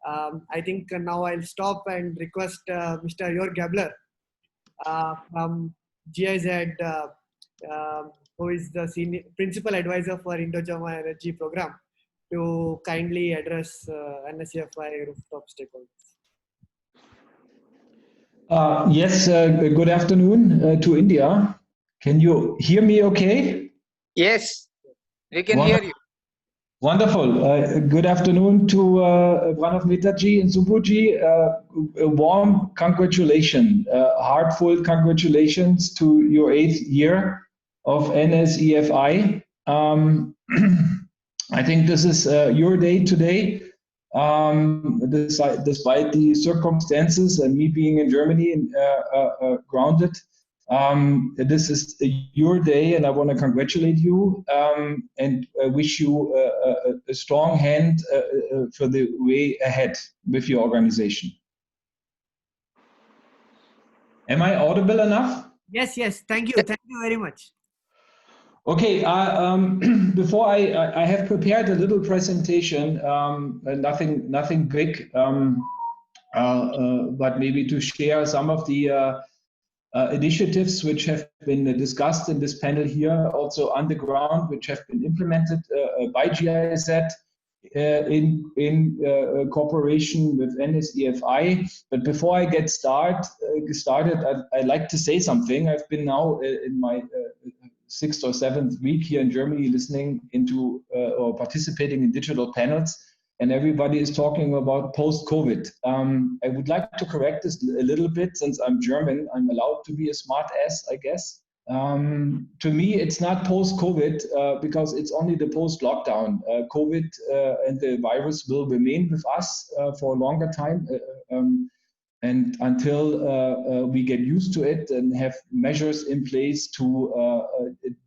I think now I'll stop and request Mr. Jörg Gabler from GIZ, who is the senior principal advisor for Indo-German Energy Program, to kindly address NSEFI Rooftop Stakeholders. Yes, good afternoon to India. Can you hear me okay? Yes, we can hear you. Wonderful. Good afternoon to Pranav Mehtaji and Subbuji. A warm congratulations, heartfelt congratulations to your 8th year of NSEFI. I think this is your day today. Despite the circumstances and me being in Germany and grounded, this is your day, and I want to congratulate you and wish you a strong hand for the way ahead with your organization. Am I audible enough? Yes, yes. Thank you. Thank you very much. Okay, before I have prepared a little presentation, nothing big, but maybe to share some of the initiatives which have been discussed in this panel here, also on the ground, which have been implemented by GIZ in cooperation with NSEFI. But before I get started, I'd like to say something. I've been now in my 6th or 7th week here in Germany listening into or participating in digital panels, and everybody is talking about post-COVID. I would like to correct this a little bit. Since I'm German, I'm allowed to be a smart ass, I guess. To me, it's not post-COVID because it's only the post-lockdown. COVID and the virus will remain with us for a longer time. And until we get used to it and have measures in place to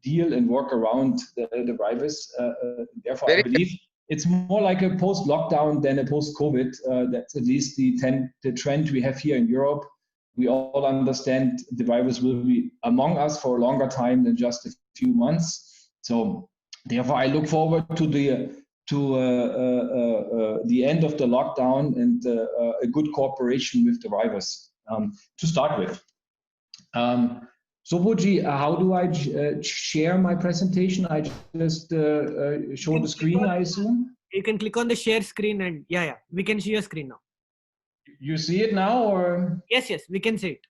deal and work around the virus, therefore I believe it's more like a post-lockdown than a post-COVID. That's at least the trend we have here in Europe. We all understand the virus will be among us for a longer time than just a few months. So therefore I look forward to the end of the lockdown and a good cooperation with the virus to start with. So Boji, how do I share my presentation? I just show the screen, I assume? You can click on the share screen and yeah, we can see your screen now. You see it now, or? Yes, we can see it.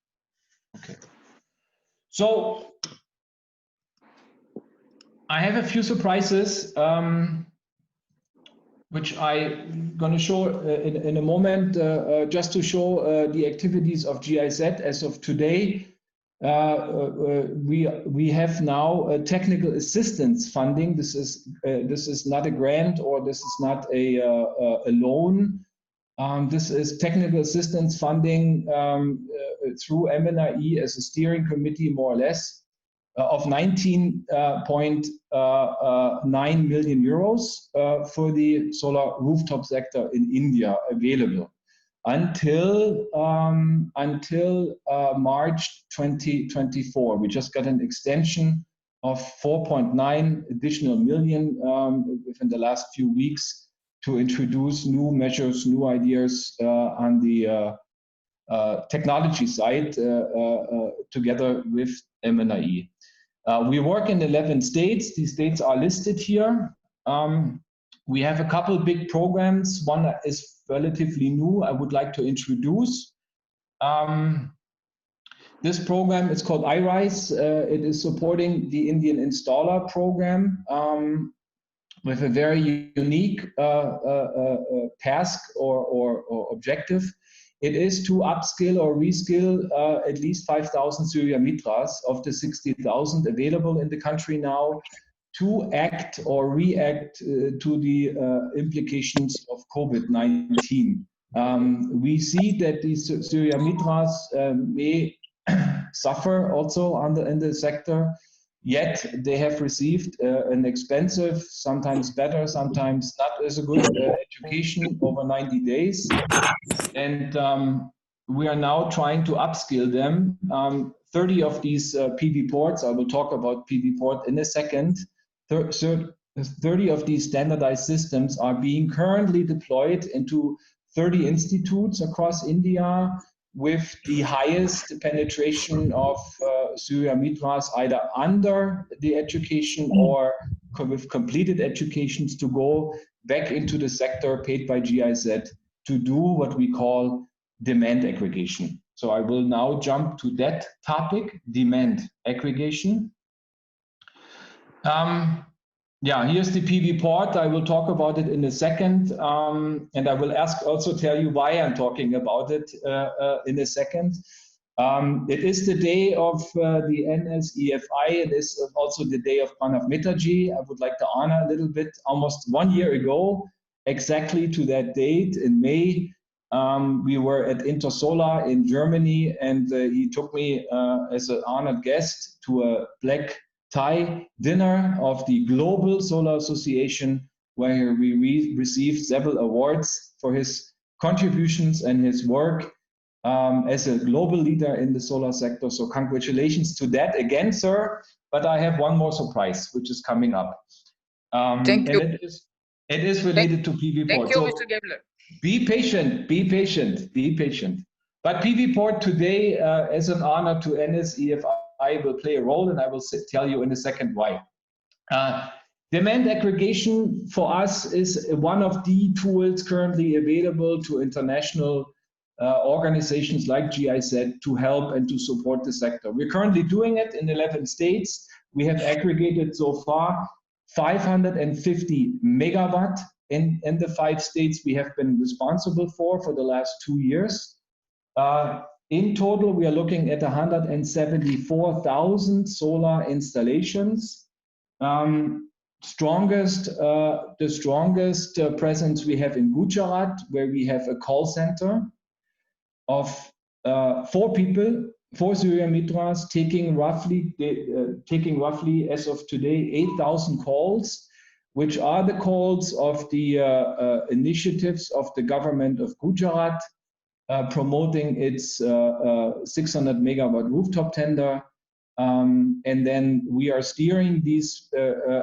Okay. So I have a few surprises, which I'm going to show in a moment, just to show the activities of GIZ as of today. We have now technical assistance funding. This is not a grant, or this is not a loan. This is technical assistance funding through MNIE as a steering committee, more or less, of 19.9 million euros for the solar rooftop sector in India available until March 2024. We just got an extension of 4.9 additional million within the last few weeks to introduce new measures, new ideas on the technology side together with MNIE. We work in 11 states. These states are listed here. We have a couple big programs. One is relatively new, I would like to introduce. This program is called iRise. It is supporting the Indian Installer Program with a very unique task or objective. It is to upskill or reskill at least 5,000 Surya Mitras of the 60,000 available in the country now to act or react to the implications of COVID-19. We see that these Surya Mitras may suffer also in the sector, yet they have received an expensive, sometimes better, sometimes not as a good education over 90 days. And we are now trying to upskill them. 30 of these PV ports, I will talk about PV port in a second, 30 of these standardized systems are being currently deployed into 30 institutes across India with the highest penetration of Surya Mitras either under the education or with completed educations to go back into the sector paid by GIZ to do what we call demand aggregation. So I will now jump to that topic, demand aggregation. Here's the PV port. I will talk about it in a second. And I will also tell you why I'm talking about it in a second. It is the day of the NSEFI. It is also the day of Pranav Mitaji. I would like to honor a little bit. Almost 1 year ago, exactly to that date in May, we were at Intersolar in Germany, and he took me as an honored guest to a black tie dinner of the Global Solar Association, where we received several awards for his contributions and his work as a global leader in the solar sector. So congratulations to that again, sir. but I have one more surprise, which is coming up. Thank you. And it is related to PV Thank port. you, So Mr. Gabler. be patient, be patient, be patient. But PV port today, as an honor to NSEFI, will play a role, and I will tell you in a second why. Demand aggregation for us is one of the tools currently available to international organizations like GIZ to help and to support the sector. We're currently doing it in 11 states. We have aggregated so far 550 megawatt in the 5 states we have been responsible for the last 2 years. In total, we are looking at 174,000 solar installations. The strongest presence we have in Gujarat, where we have a call center of 4 people, 4 Surya Mitras, taking roughly as of today 8,000 calls, which are the calls of the initiatives of the government of Gujarat, promoting its 600 megawatt rooftop tender. And then we are steering these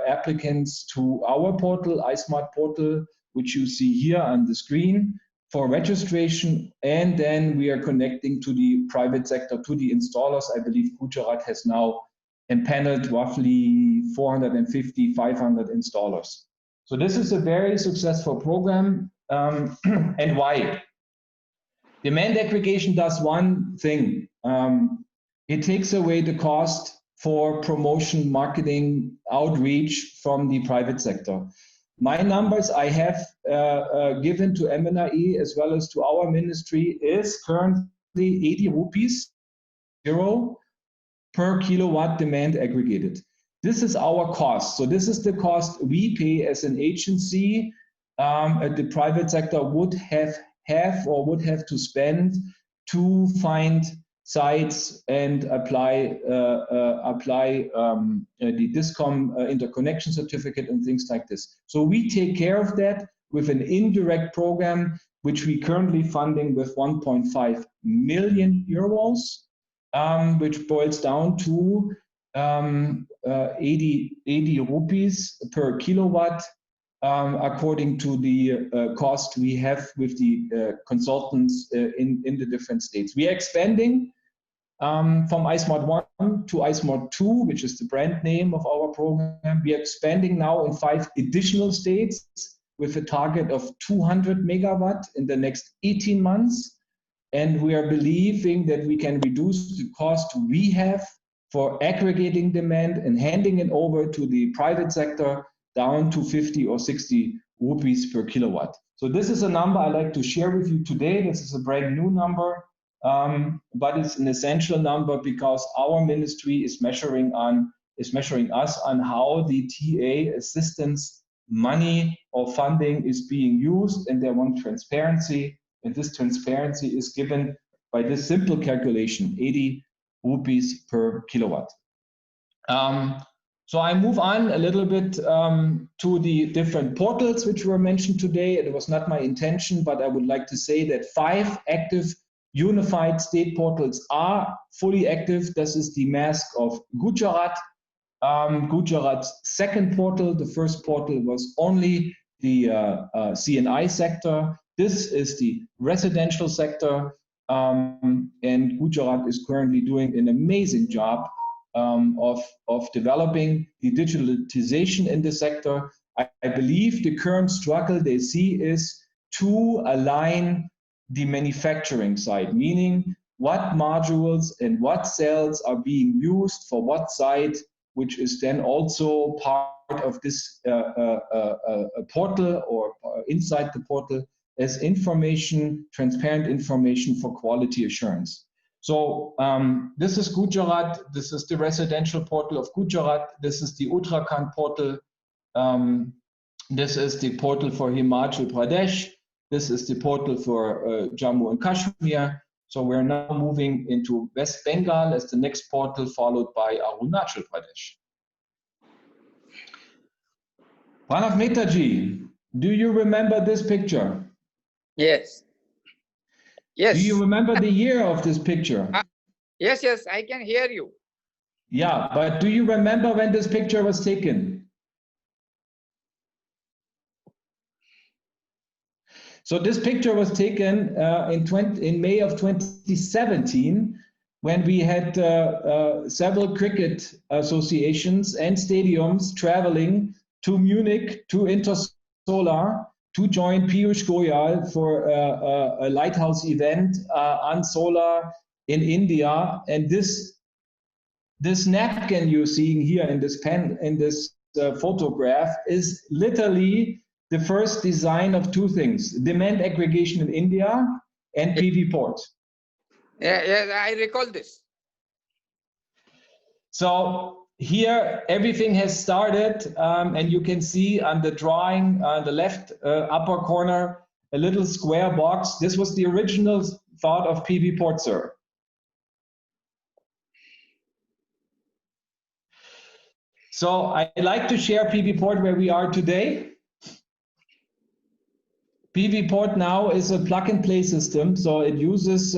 applicants to our portal, iSmart portal, which you see here on the screen for registration. And then we are connecting to the private sector, to the installers. I believe Gujarat has now empaneled roughly 450, 500 installers. So this is a very successful program. And why? Demand aggregation does one thing. It takes away the cost for promotion, marketing, outreach from the private sector. My numbers I have given to MNRE as well as to our ministry is currently 80 rupees, euro per kilowatt demand aggregated. This is our cost. So this is the cost we pay as an agency. The private sector would have to spend to find sites and apply the DISCOM interconnection certificate and things like this. So we take care of that with an indirect program, which we currently funding with 1.5 million euros, which boils down to 80 rupees per kilowatt, according to the cost we have with the consultants in the different states. We are expanding from iSmart 1 to iSmart 2, which is the brand name of our program. We are expanding now in 5 additional states with a target of 200 megawatt in the next 18 months. And we are believing that we can reduce the cost we have for aggregating demand and handing it over to the private sector down to 50 or 60 rupees per kilowatt. So this is a number I'd like to share with you today. This is a brand new number, but it's an essential number because our ministry is measuring us on how the TA assistance money or funding is being used, and they want transparency. And this transparency is given by this simple calculation, 80 rupees per kilowatt. So I move on a little bit to the different portals which were mentioned today. It was not my intention, but I would like to say that 5 active unified state portals are fully active. This is the mask of Gujarat. Gujarat's second portal. The first portal was only the CNI sector. This is the residential sector, and Gujarat is currently doing an amazing job of developing the digitalization in the sector. I believe the current struggle they see is to align the manufacturing side, meaning what modules and what cells are being used for what site, which is then also part of this portal or inside the portal as information, transparent information for quality assurance. So this is Gujarat. This is the residential portal of Gujarat. This is the Uttarakhand portal. This is the portal for Himachal Pradesh. This is the portal for Jammu and Kashmir. So we're now moving into West Bengal as the next portal, followed by Arunachal Pradesh. Pranav Mehtaji, do you remember this picture? Yes. Yes. Do you remember the year of this picture? Yes, I can hear you. Yeah, but do you remember when this picture was taken? So this picture was taken in May of 2017, when we had several cricket associations and stadiums traveling to Munich, to Intersolar, to join Piyush Goyal for a lighthouse event on solar in India. And this napkin you're seeing here in this photograph is literally the first design of two things: demand aggregation in India and PV port. Yeah, I recall this. So here everything has started, and you can see on the drawing on the left upper corner a little square box. This was the original thought of PV port, sir. So I like to share PV port where we are today. PV port now is a plug-and-play system, so it uses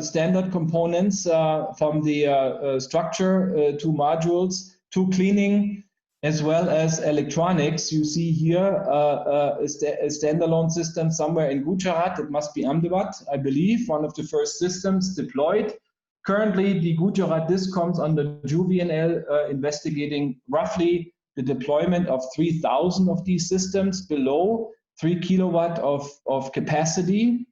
standard components from the structure to modules to cleaning, as well as electronics. You see here a standalone system somewhere in Gujarat. It must be Ahmedabad, I believe, one of the first systems deployed. Currently, the Gujarat Discoms under JUVNL investigating roughly the deployment of 3,000 of these systems below 3 kilowatt of capacity.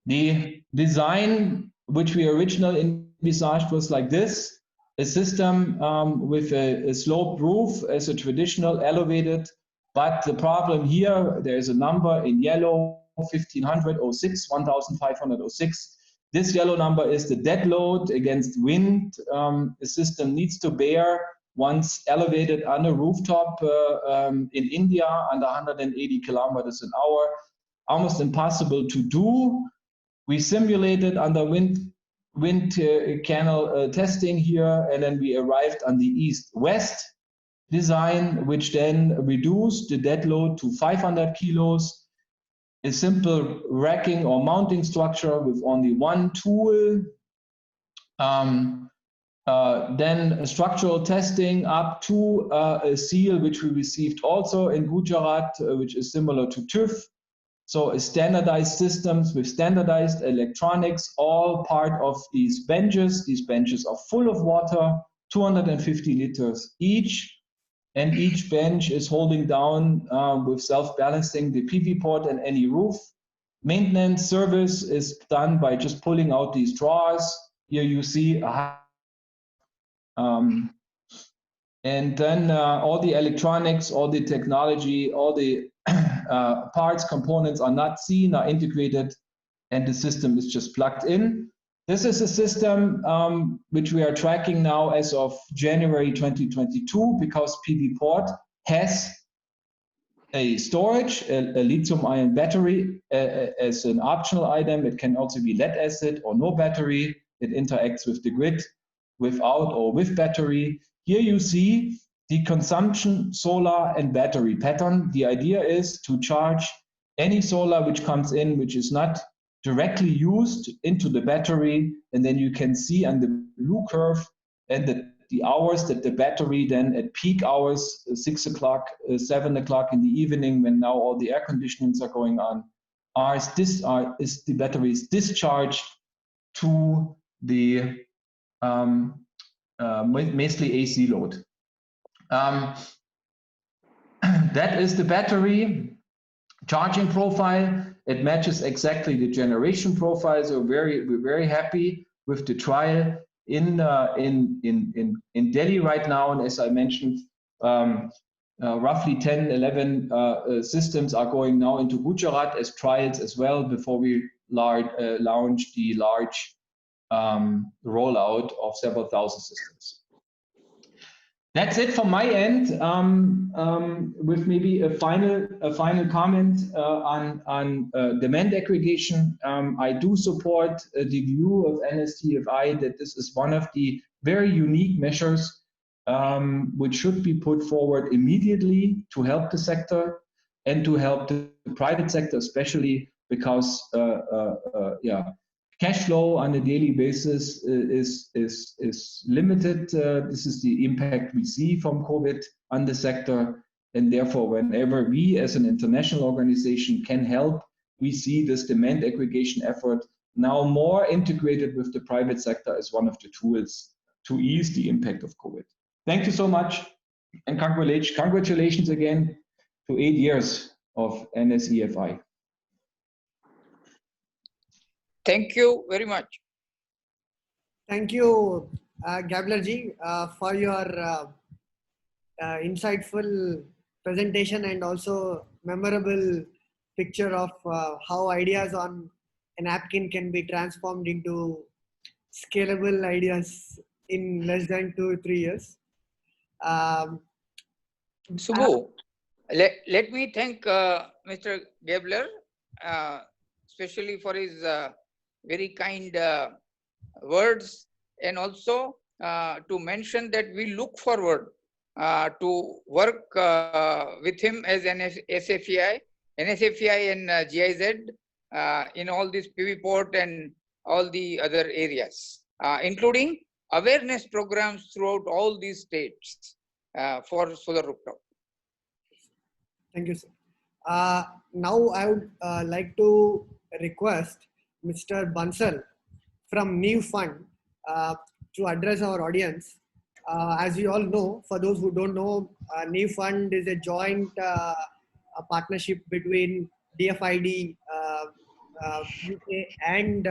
The design, which we originally envisaged, was like this: a system with a sloped roof as a traditional elevated. But the problem here, there is a number in yellow, 1506, 1506. This yellow number is the dead load against wind. The system needs to bear, once elevated on a rooftop in India under 180 kilometers an hour. Almost impossible to do. We simulated under wind canal testing here, and then we arrived on the east-west design, which then reduced the dead load to 500 kilos. A simple racking or mounting structure with only one tool. Then structural testing up to a seal, which we received also in Gujarat, which is similar to TÜV. So standardized systems with standardized electronics, all part of these benches. These benches are full of water, 250 liters each. And each bench is holding down with self-balancing the PV port and any roof. Maintenance service is done by just pulling out these drawers. Here you see and then all the electronics, all the technology, all the parts, components are not seen, are integrated, and the system is just plugged in. This is a system which we are tracking now as of January 2022, because PV port has a storage, a lithium-ion battery as an optional item. It can also be lead acid or no battery. It interacts with the grid without or with battery. Here you see the consumption, solar and battery pattern. The idea is to charge any solar which comes in, which is not directly used, into the battery, and then you can see on the blue curve and the hours that the battery then at peak hours, 6 o'clock, 7 o'clock in the evening, when now all the air conditionings are going on, the battery is discharged to the mostly AC load. That is the battery charging profile. It matches exactly the generation profile, so we're very happy with the trial in Delhi right now. And as I mentioned, roughly 10, 11 systems are going now into Gujarat as trials as well before we launch the large rollout of several thousand systems. That's it from my end. With maybe a final comment on demand aggregation. I do support the view of NSTFI that this is one of the very unique measures which should be put forward immediately to help the sector and to help the private sector, especially because Cash flow on a daily basis is limited. This is the impact we see from COVID on the sector. And therefore, whenever we as an international organization can help, we see this demand aggregation effort now more integrated with the private sector as one of the tools to ease the impact of COVID. Thank you so much, and congratulations again to 8 years of NSEFI. Thank you very much. Thank you, Gabler-ji, for your insightful presentation and also memorable picture of how ideas on a napkin can be transformed into scalable ideas in less than 2 or 3 years. Subbu, let me thank Mr. Gabler, especially for his very kind words, and also to mention that we look forward to work with him as NSEFI and GIZ in all this PV port and all the other areas, including awareness programs throughout all these states for solar rooftop. Thank you, sir. Now I would like to request Mr. Bansal from New Fund to address our audience. As you all know, for those who don't know, New Fund is a joint partnership between DFID UK and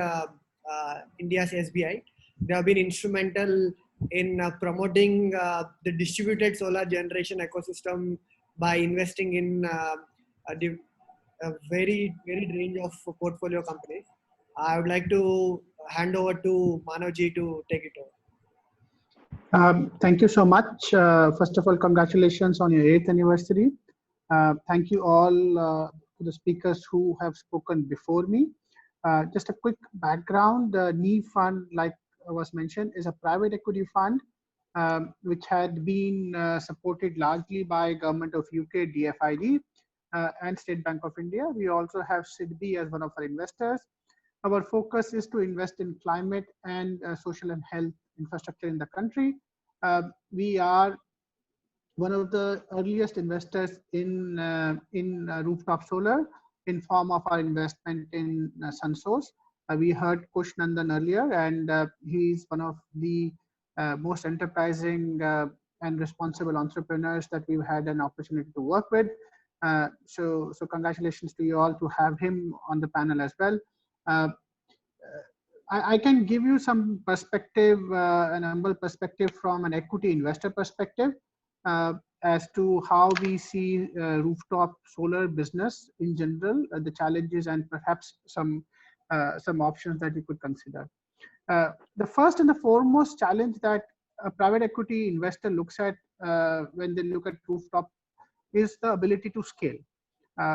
India's SBI. They have been instrumental in promoting the distributed solar generation ecosystem by investing in a very varied range of portfolio companies. I would like to hand over to Manavji to take it over. Thank you so much. First of all, congratulations on your 8th anniversary. Thank you all to the speakers who have spoken before me. Just a quick background, the NEEF fund, like was mentioned, is a private equity fund which had been supported largely by Government of UK, DFID, and State Bank of India. We also have SIDBI as one of our investors. Our focus is to invest in climate and social and health infrastructure in the country. We are one of the earliest investors in rooftop solar in form of our investment in SunSource. We heard Kush Nandan earlier, and he's one of the most enterprising and responsible entrepreneurs that we've had an opportunity to work with. So congratulations to you all to have him on the panel as well. I can give you some perspective, an humble perspective from an equity investor perspective as to how we see rooftop solar business in general, the challenges and perhaps some options that we could consider. The first and the foremost challenge that a private equity investor looks at when they look at rooftop is the ability to scale.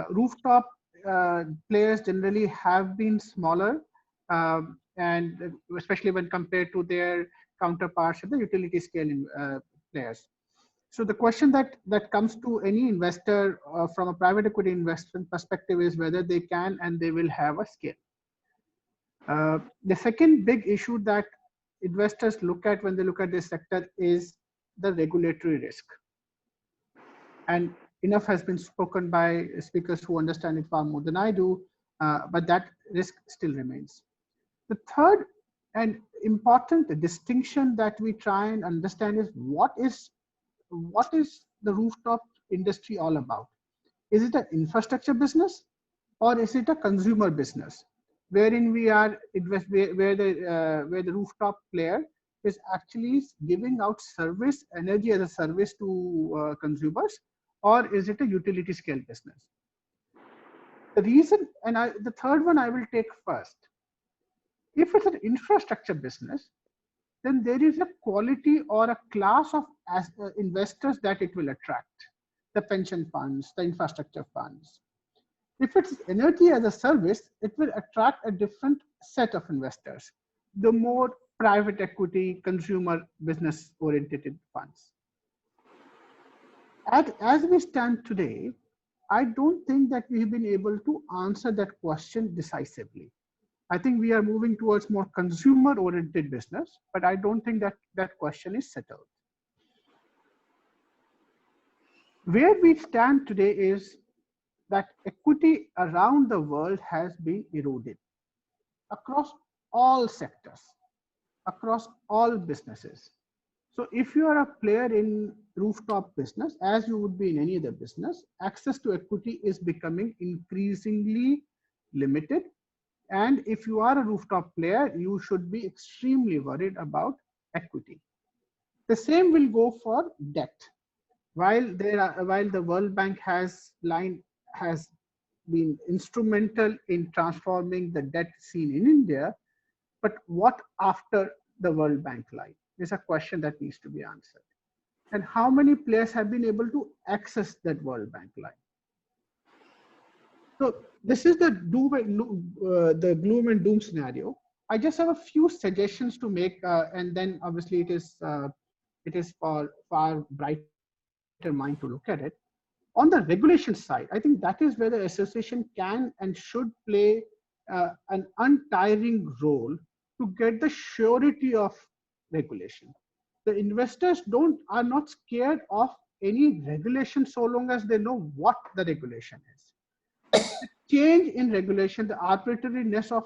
Rooftop players generally have been smaller, and especially when compared to their counterparts at the utility scale players. So the question that comes to any investor from a private equity investment perspective is whether they can and they will have a scale. The second big issue that investors look at when they look at this sector is the regulatory risk. And enough has been spoken by speakers who understand it far more than I do, but that risk still remains. The third and important distinction that we try and understand is what is the rooftop industry all about? Is it an infrastructure business or is it a consumer business, wherein we are where the rooftop player is actually giving out service, energy as a service to consumers, or is it a utility scale business? The reason, and the third one I will take first. If it's an infrastructure business, then there is a quality or a class of investors that it will attract: the pension funds, the infrastructure funds. If it's energy as a service, it will attract a different set of investors, the more private equity, consumer, business oriented funds. As we stand today, I don't think that we've been able to answer that question decisively. I think we are moving towards more consumer-oriented business, but I don't think that that question is settled. Where we stand today is that equity around the world has been eroded across all sectors, across all businesses. So if you are a player in rooftop business, as you would be in any other business, access to equity is becoming increasingly limited. And if you are a rooftop player, you should be extremely worried about equity. The same will go for debt. While the World Bank has been instrumental in transforming the debt scene in India, but what after the World Bank line is a question that needs to be answered. And how many players have been able to access that World Bank line? So this is the gloom and doom scenario. I just have a few suggestions to make, and then obviously it is for far brighter mind to look at it. On the regulation side, I think that is where the association can and should play an untiring role to get the surety of regulation. The investors are not scared of any regulation so long as they know what the regulation is. The change in regulation, the arbitrariness of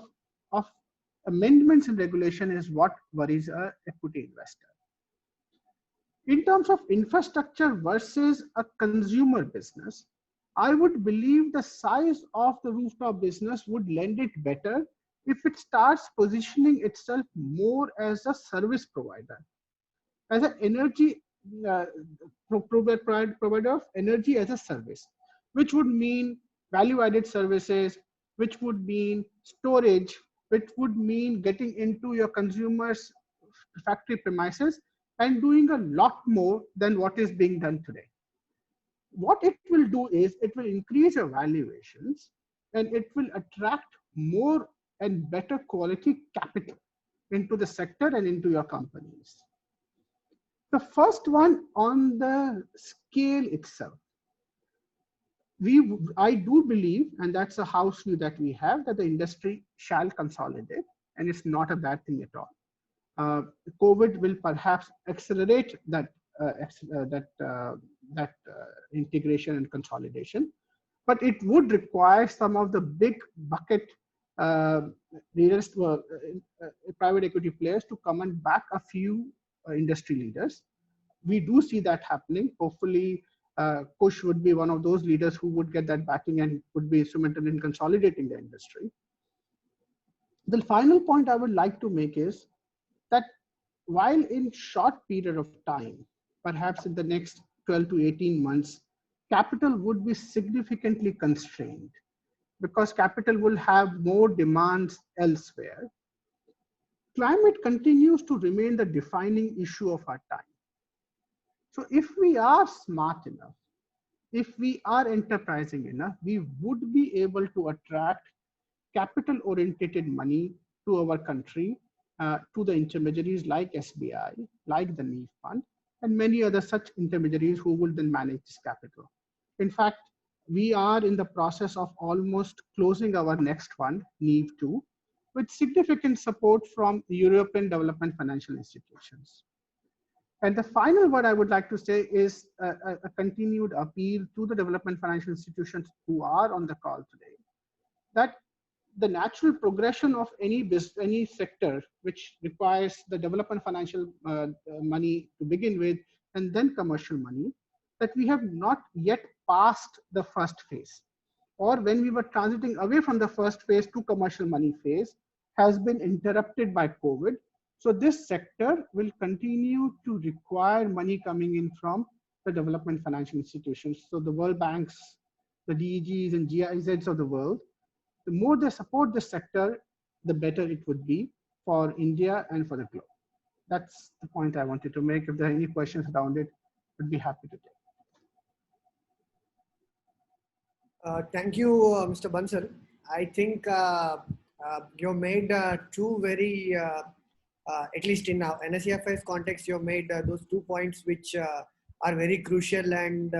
amendments in regulation is what worries an equity investor. In terms of infrastructure versus a consumer business, I would believe the size of the rooftop business would lend it better if it starts positioning itself more as a service provider, as an energy provider of energy as a service, which would mean value-added services, which would mean storage, which would mean getting into your consumers' factory premises and doing a lot more than what is being done today. What it will do is it will increase your valuations and it will attract more and better quality capital into the sector and into your companies. The first one on the scale itself. I do believe, and that's a house view that we have, that the industry shall consolidate, and it's not a bad thing at all. COVID will perhaps accelerate that integration and consolidation, but it would require some of the big bucket leaders, private equity players, to come and back a few industry leaders. We do see that happening. Hopefully, Kush would be one of those leaders who would get that backing and would be instrumental in consolidating the industry. The final point I would like to make is that while in short period of time, perhaps in the next 12 to 18 months, capital would be significantly constrained because capital will have more demands elsewhere. Climate continues to remain the defining issue of our time. So if we are smart enough, if we are enterprising enough, we would be able to attract capital-oriented money to our country, to the intermediaries like SBI, like the NEEF fund, and many other such intermediaries who will then manage this capital. In fact, we are in the process of almost closing our next fund, NEEF 2, with significant support from European development financial institutions. And the final word I would like to say is a continued appeal to the development financial institutions who are on the call today, that the natural progression of any sector which requires the development financial money to begin with and then commercial money, that we have not yet passed the first phase, or when we were transiting away from the first phase to commercial money phase has been interrupted by COVID. So this sector will continue to require money coming in from the development financial institutions. So the World Banks, the DEGs and GIZs of the world, the more they support this sector, the better it would be for India and for the globe. That's the point I wanted to make. If there are any questions around it, I'd be happy to take. Thank you, Mr. Bansal. I think you made two very, at least in NSEFI's context, you made those 2 points which are very crucial, and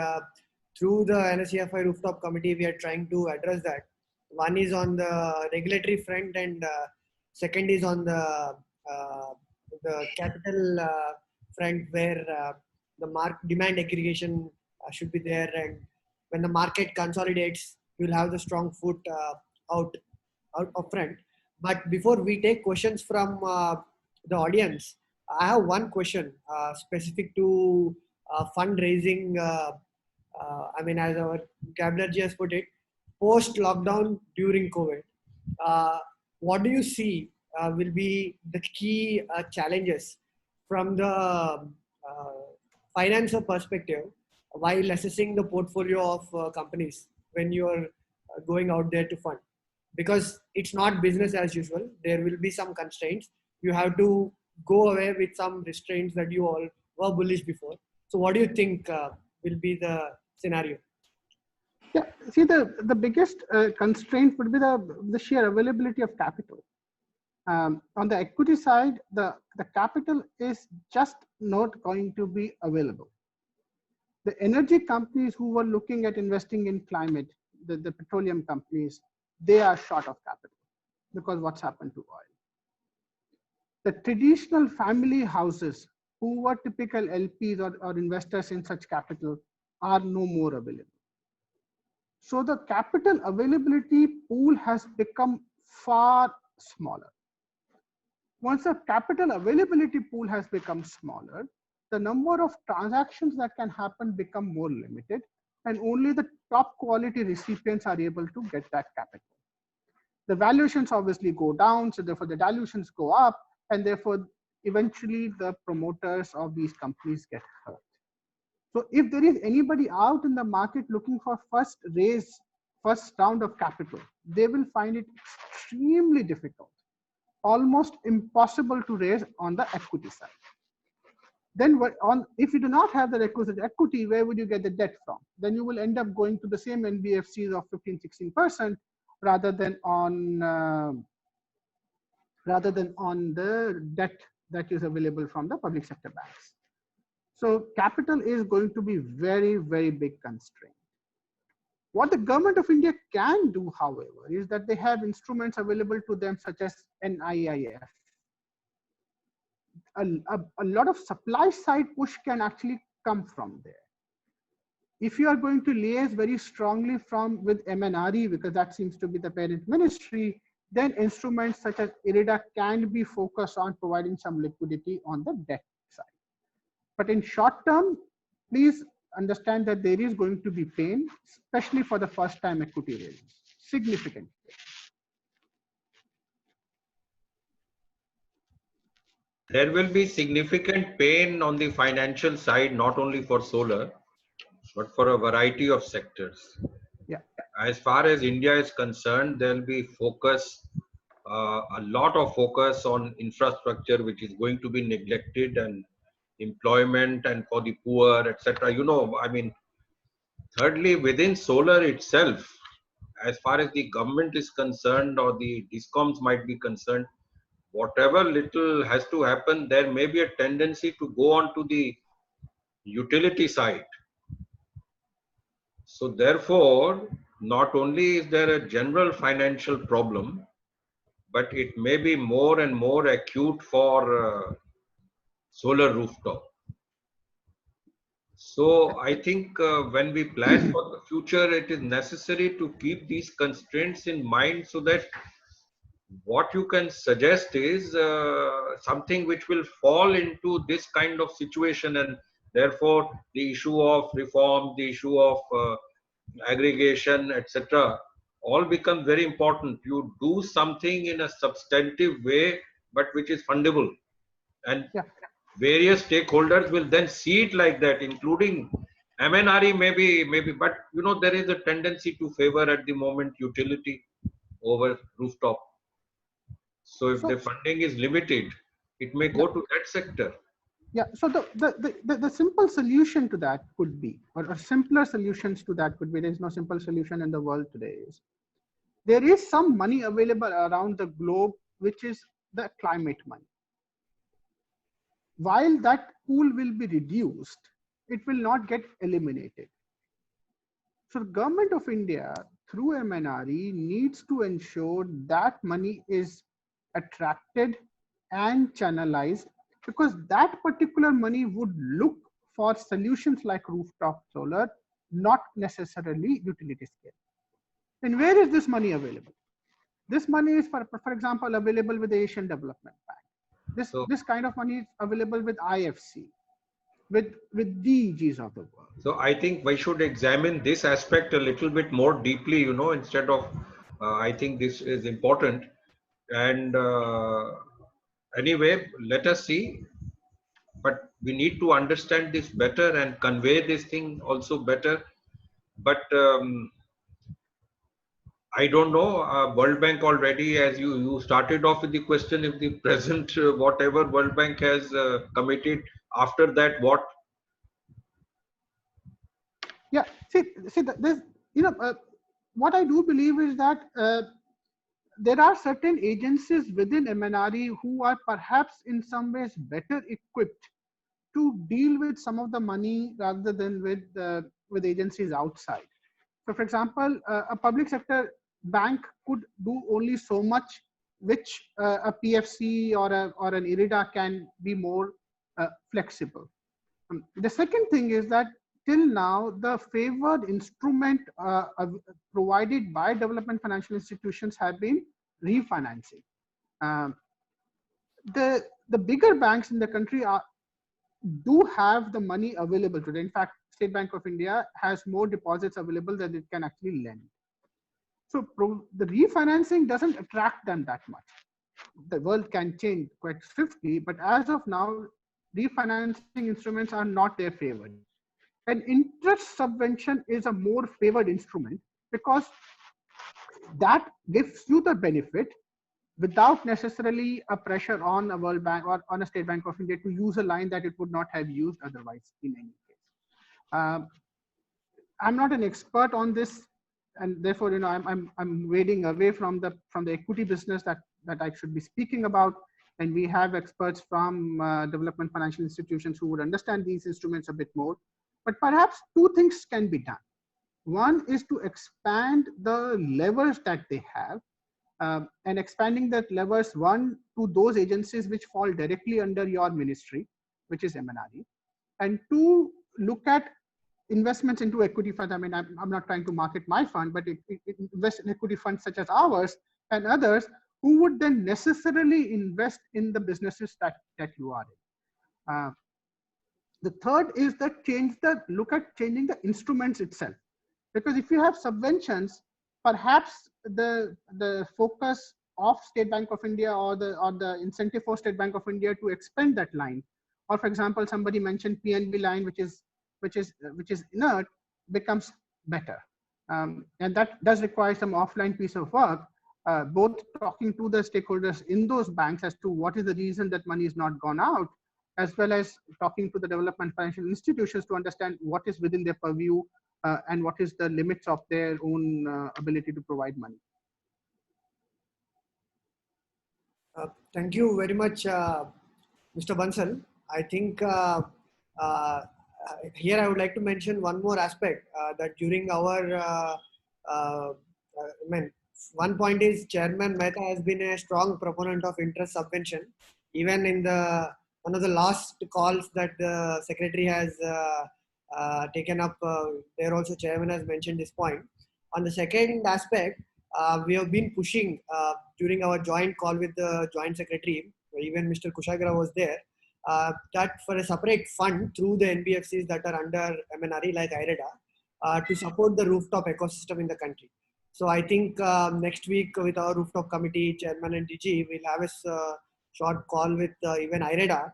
through the NSEFI Rooftop Committee, we are trying to address that. One is on the regulatory front, and second is on the capital front, where the demand aggregation should be there, and when the market consolidates, you'll have the strong foot out up front. But before we take questions from the audience, I have one question specific to fundraising. I mean, as our Gabler ji has put it, post lockdown during COVID, uh, what do you see will be the key challenges from the financer perspective while assessing the portfolio of companies when you are going out there to fund? Because it's not business as usual. There will be some constraints. You have to go away with some restraints that you all were bullish before. So what do you think will be the scenario? Yeah, see, the biggest constraint would be the sheer availability of capital. On the equity side, the capital is just not going to be available. The energy companies who were looking at investing in climate, the petroleum companies, they are short of capital because what's happened to oil. The traditional family houses who were typical LPs or investors in such capital are no more available. So the capital availability pool has become far smaller. Once the capital availability pool has become smaller, the number of transactions that can happen become more limited, and only the top quality recipients are able to get that capital. The valuations obviously go down, so therefore the dilutions go up, and therefore eventually the promoters of these companies get hurt. So if there is anybody out in the market looking for first round of capital, they will find it extremely difficult, almost impossible to raise on the equity side. Then if you do not have the requisite equity, where would you get the debt from? Then you will end up going to the same NBFCs of 15-16% rather than on the debt that is available from the public sector banks. So capital is going to be very, very big constraint. What the government of India can do, however, is that they have instruments available to them such as NIIF. A lot of supply side push can actually come from there. If you are going to liaise very strongly with MNRE, because that seems to be the parent ministry, then instruments such as IRIDA can be focused on providing some liquidity on the debt side. But in short term, please understand that there is going to be pain, especially for the first time equity raising, significant pain. There will be significant pain on the financial side, not only for solar, but for a variety of sectors. Yeah. As far as India is concerned, there will be a lot of focus on infrastructure, which is going to be neglected, and employment and for the poor, etc. I mean, thirdly, within solar itself, as far as the government is concerned or the discoms might be concerned, whatever little has to happen, there may be a tendency to go on to the utility side. So therefore, not only is there a general financial problem, but it may be more and more acute for solar rooftop. So I think when we plan for the future, it is necessary to keep these constraints in mind, so that what you can suggest is something which will fall into this kind of situation, and therefore the issue of reform, the issue of aggregation, etc., all become very important. You do something in a substantive way, but which is fundable, and various stakeholders will then see it like that, including MNRE maybe, but there is a tendency to favor at the moment utility over rooftop. So if the funding is limited, it may go to that sector. Yeah, so the simple solution to that could be, or simpler solutions to that could be, there is no simple solution in the world today, is there is some money available around the globe, which is the climate money. While that pool will be reduced, it will not get eliminated. So the government of India, through MNRE needs to ensure that money is attracted and channelized, because that particular money would look for solutions like rooftop solar, not necessarily utility scale. And where is this money available? This money is, for example, available with the Asian Development Bank. This kind of money is available with IFC, with DEGs of the world. So I think we should examine this aspect a little bit more deeply, instead of, I think this is important. And anyway, let us see. But we need to understand this better and convey this thing also better. But I don't know, World Bank already, as you started off with the question, if the present, whatever World Bank has committed, after that, what? Yeah, see, there's, what I do believe is that there are certain agencies within MNRE who are perhaps in some ways better equipped to deal with some of the money rather than with agencies outside. So, for example, a public sector bank could do only so much, which a PFC or an IRIDA can be more flexible. The second thing is that till now, the favored instrument provided by development financial institutions have been refinancing. The bigger banks in the country do have the money available today. In fact, State Bank of India has more deposits available than it can actually lend. So the refinancing doesn't attract them that much. The world can change quite swiftly, but as of now, refinancing instruments are not their favored. And interest subvention is a more favored instrument because that gives you the benefit without necessarily a pressure on a World Bank or on a State Bank of India to use a line that it would not have used otherwise in any case. I'm not an expert on this, and therefore, I'm wading away from the equity business that I should be speaking about. And we have experts from development financial institutions who would understand these instruments a bit more. But perhaps two things can be done. One is to expand the levers that they have, and expanding that levers, one, to those agencies which fall directly under your ministry, which is MNRE, and two, look at investments into equity funds. I mean, I'm not trying to market my fund, but it invest in equity funds such as ours and others who would then necessarily invest in the businesses that you are in. The third is that look at changing the instruments itself. Because if you have subventions, perhaps the focus of State Bank of India or the incentive for State Bank of India to expand that line, or for example, somebody mentioned PNB line, which is inert, becomes better. And that does require some offline piece of work, both talking to the stakeholders in those banks as to what is the reason that money is not gone out, as well as talking to the development financial institutions to understand what is within their purview and what is the limits of their own ability to provide money. Thank you very much, Mr. Bansal. I think here I would like to mention one more aspect that during our, one point is Chairman Mehta has been a strong proponent of interest subvention. Even in one of the last calls that the Secretary has taken up, there also Chairman has mentioned this point. On the second aspect, we have been pushing during our joint call with the Joint Secretary, even Mr. Kushagra was there, that for a separate fund through the NBFCs that are under MNRE like IREDA to support the rooftop ecosystem in the country. So I think next week with our rooftop committee, Chairman and DG, we'll have a short call with even IREDA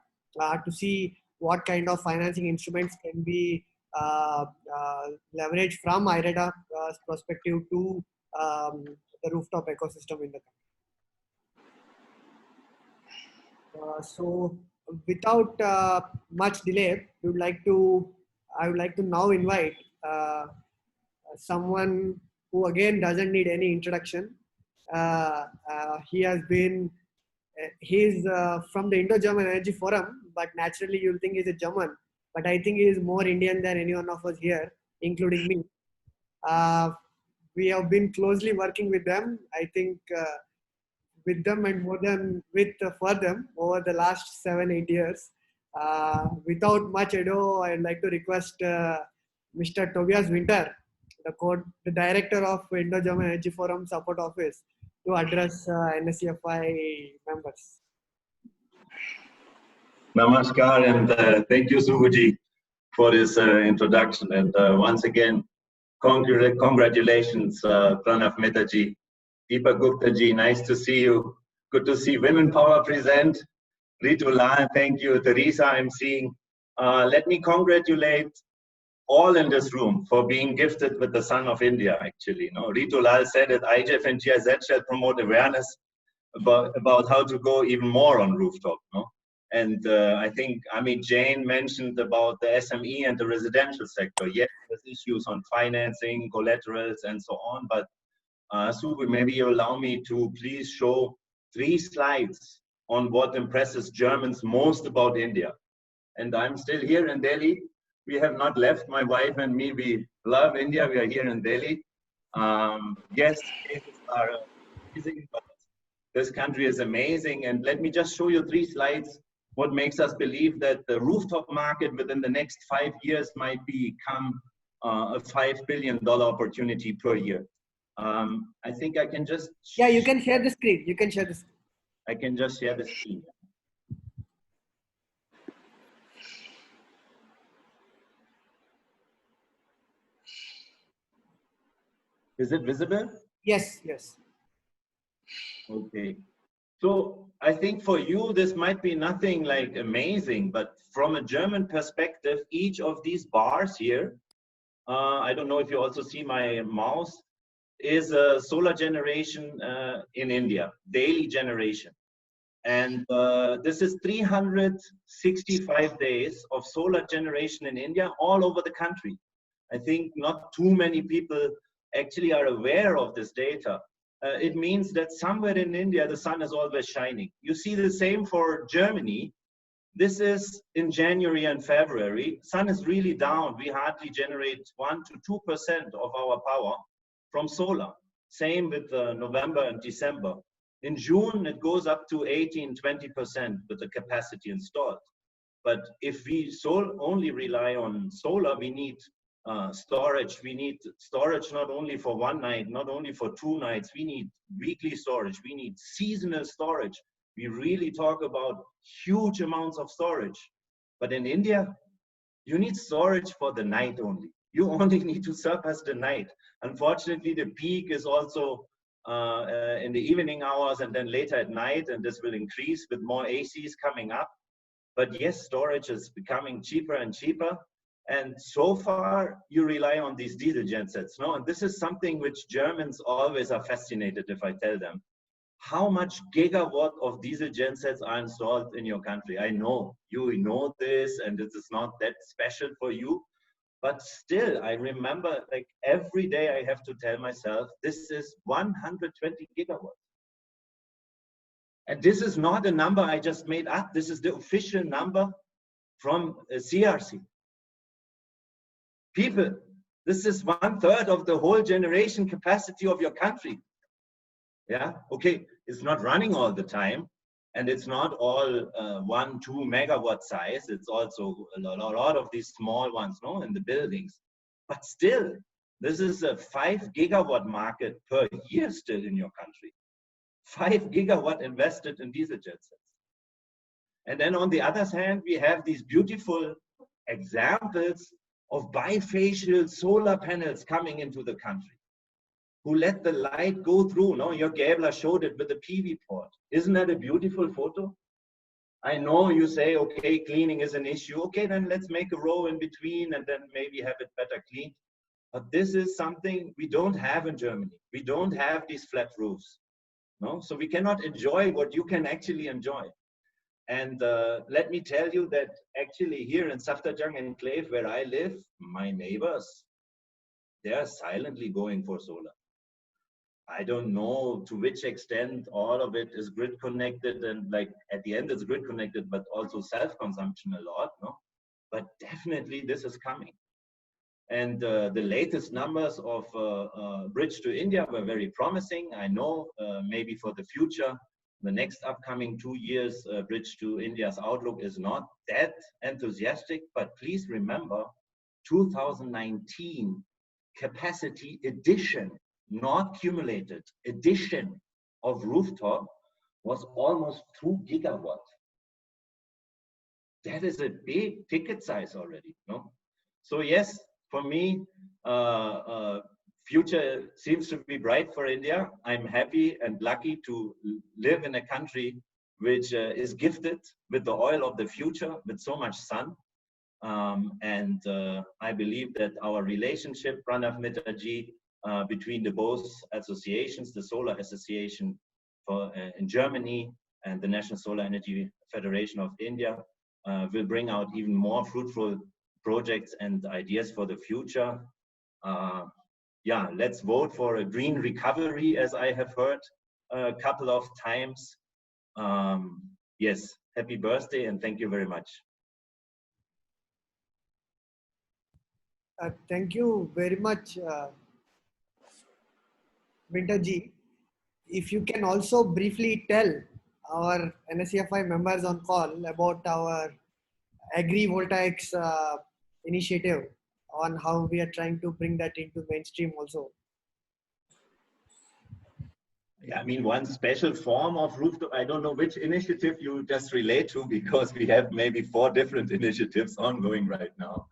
to see what kind of financing instruments can be leveraged from IREDA perspective to the rooftop ecosystem in the country. So without much delay, I would like to now invite someone who again doesn't need any introduction. He's from the Indo-German Energy Forum, but naturally you'll think he's a German, but I think he is more Indian than any one of us here, including me. we have been closely working with them. I think with them and more than for them over the last 7-8 years. Without much ado, I'd like to request Mr. Tobias Winter, the director of Indo-German Energy Forum Support Office, to address NSEFI members. Namaskar, and thank you, Subhuji, for this introduction. And once again, congratulations, Pranav Mehtaji, Deepak Gupta-ji, nice to see you. Good to see Women Power present. Ritu Lal, thank you. Teresa, I'm seeing. Let me congratulate all in this room for being gifted with the Son of India, actually. No? Ritu Lal said that IGF and GIZ shall promote awareness about how to go even more on rooftop. No? And I think Amit Jain mentioned about the SME and the residential sector. Yes, there's issues on financing, collaterals, and so on. But Subhu, maybe you allow me to please show 3 slides on what impresses Germans most about India. And I'm still here in Delhi. We have not left, my wife and me. We love India. We are here in Delhi. Yes, cases are amazing, but this country is amazing. And let me just show you 3 slides. What makes us believe that the rooftop market within the next 5 years might become a $5 billion opportunity per year. I think I can just... Yeah, you can share the screen. You can share the screen. I can just share the screen. Is it visible? Yes, yes. Okay. So I think for you, this might be nothing like amazing, but from a German perspective, each of these bars here, I don't know if you also see my mouse, is a solar generation in India, daily generation. And this is 365 days of solar generation in India, all over the country. I think not too many people actually are aware of this data. It means that somewhere in India, the sun is always shining. You see the same for Germany. This is in January and February. Sun is really down. We hardly generate 1 to 2% of our power from solar. Same with November and December. In June, it goes up to 18–20% with the capacity installed. But if we only rely on solar, we need storage. We need storage not only for 1 night, not only for 2 nights. We need weekly storage. We need seasonal storage. We really talk about huge amounts of storage. But in India, you need storage for the night only. You only need to surpass the night. Unfortunately, the peak is also in the evening hours and then later at night, and this will increase with more ACs coming up. But yes, storage is becoming cheaper and cheaper. And so far, you rely on these diesel gensets, no? And this is something which Germans always are fascinated if I tell them. How much gigawatt of diesel gensets are installed in your country? I know, you know this, and this is not that special for you. But still, I remember, like, every day I have to tell myself, this is 120 gigawatts. And this is not a number I just made up. This is the official number from CRC. People, this is 1/3 of the whole generation capacity of your country. Yeah, okay, it's not running all the time, and it's not all 1–2 megawatt size. It's also a lot of these small ones, no, in the buildings. But still, this is a 5 gigawatt market per year still in your country. 5 gigawatt invested in diesel gensets. And then on the other hand, we have these beautiful examples of bifacial solar panels coming into the country, who let the light go through. No, your Gabler showed it with the PV port. Isn't that a beautiful photo? I know you say, okay, cleaning is an issue. Okay, then let's make a row in between and then maybe have it better cleaned. But this is something we don't have in Germany. We don't have these flat roofs. No, so we cannot enjoy what you can actually enjoy. And let me tell you that actually here in Safdarjung Enclave, where I live, my neighbors, they are silently going for solar. I don't know to which extent all of it is grid connected, and like at the end it's grid connected, but also self-consumption a lot, no? But definitely this is coming. And the latest numbers of Bridge to India were very promising. I know maybe for the future, the next upcoming 2 years, Bridge to India's outlook is not that enthusiastic, but please remember 2019 capacity addition, not cumulated, addition of rooftop was almost 2 gigawatts. That is a big ticket size already, no? So yes, for me, future seems to be bright for India. I'm happy and lucky to live in a country which is gifted with the oil of the future, with so much sun. And I believe that our relationship, Pranav Mitterji, between the both associations, the Solar Association in Germany and the National Solar Energy Federation of India, will bring out even more fruitful projects and ideas for the future. Yeah, let's vote for a green recovery, as I have heard a couple of times. Yes, happy birthday and thank you very much. Thank you very much, Minterji. If you can also briefly tell our NSEFI members on call about our agri-voltaics initiative on how we are trying to bring that into mainstream also. Yeah, I mean, one special form of rooftop, I don't know which initiative you just relate to, because we have maybe 4 different initiatives ongoing right now.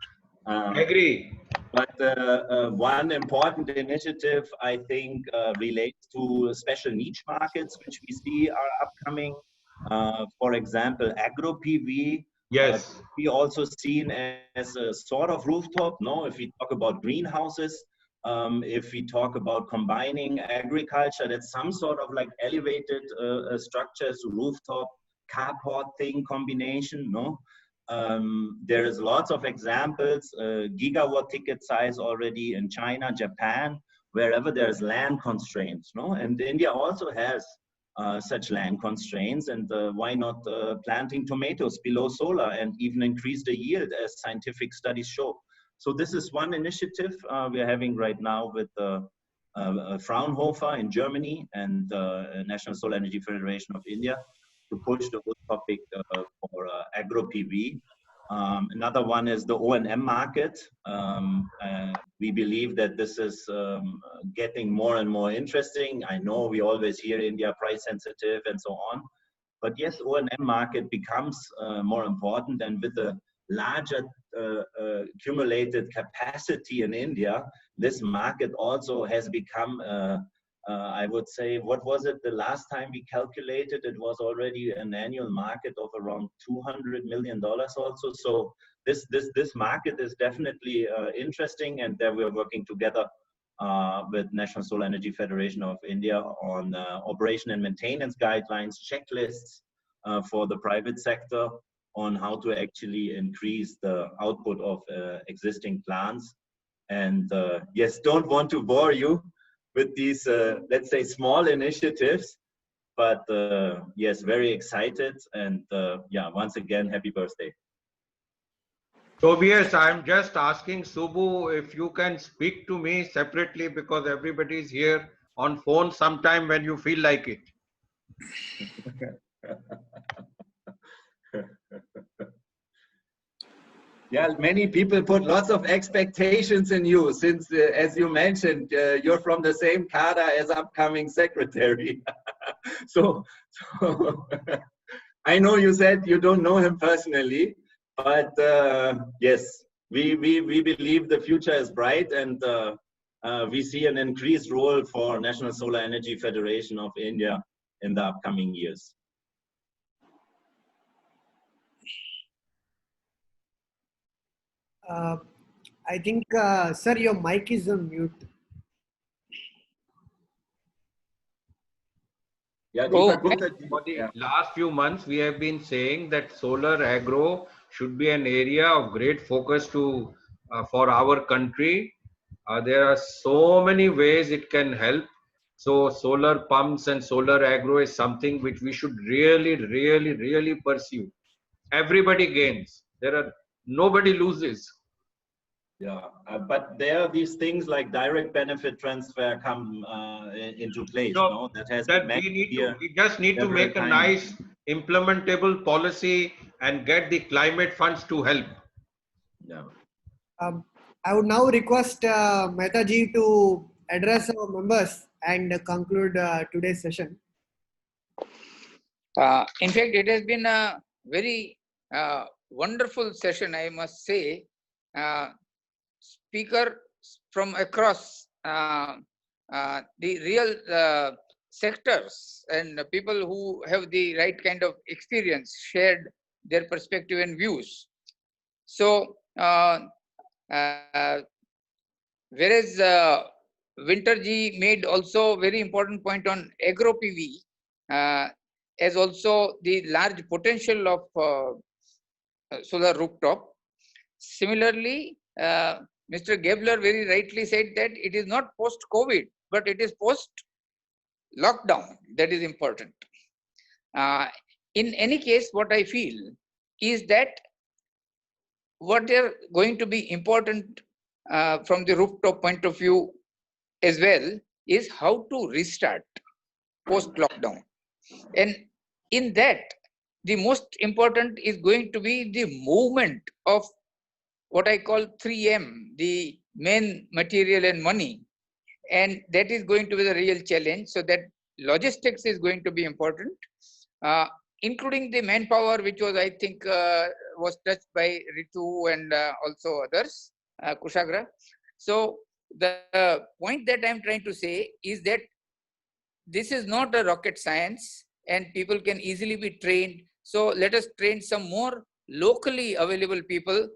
I agree. But one important initiative, I think, relates to special niche markets, which we see are upcoming. For example, agro PV. Yes. We also seen as a sort of rooftop. No, if we talk about greenhouses, if we talk about combining agriculture, that's some sort of like elevated structures, rooftop, carport thing combination. No. There is lots of examples, gigawatt ticket size already in China, Japan, wherever there's land constraints, no? And India also has such land constraints, and why not planting tomatoes below solar and even increase the yield, as scientific studies show. So this is one initiative we're having right now with Fraunhofer in Germany and National Solar Energy Federation of India, to push the whole topic for agro PV. Another one is the O&M market. We believe that this is getting more and more interesting. I know we always hear India price sensitive and so on, but yes, O&M market becomes more important, and with the larger accumulated capacity in India, this market also has become I would say, what was it the last time we calculated? It was already an annual market of around $200 million also. So this market is definitely interesting, and there we are working together with National Solar Energy Federation of India on operation and maintenance guidelines, checklists for the private sector on how to actually increase the output of existing plants. And yes, don't want to bore you with these, let's say, small initiatives, but yes, very excited. And yeah, once again, happy birthday. Tobias, I'm just asking Subbu if you can speak to me separately, because everybody is here on phone sometime when you feel like it. Yeah, many people put lots of expectations in you, since, as you mentioned, you're from the same cadre as upcoming secretary. so I know you said you don't know him personally, but yes, we believe the future is bright, and we see an increased role for National Solar Energy Federation of India in the upcoming years. I think, sir, your mic is on mute. Yeah, for the last few months, we have been saying that solar agro should be an area of great focus to for our country. There are so many ways it can help. So solar pumps and solar agro is something which we should really pursue. Everybody gains. Nobody loses. Yeah, but there are these things like direct benefit transfer come into place. No, No, that has been that mentioned here we just need to several make a times. nice implementable policy and get the climate funds to help. Yeah. I would now request Mehta ji to address our members and conclude today's session. In fact, it has been a very wonderful session, I must say. Speaker from across the real sectors and the people who have the right kind of experience shared their perspective and views. So, whereas Winterji made also very important point on agro PV as also the large potential of solar rooftop. Similarly, Mr. Gebler very rightly said that it is not post-COVID, but it is post-lockdown that is important. In any case, what I feel is that what are going to be important from the rooftop point of view as well is how to restart post-lockdown. And in that, the most important is going to be the movement of what I call 3M, the main material and money. And that is going to be the real challenge. So that logistics is going to be important, including the manpower, which was, I think, was touched by Ritu and also others, Kushagra. So the point that I'm trying to say is that this is not a rocket science and people can easily be trained. So let us train some more locally available people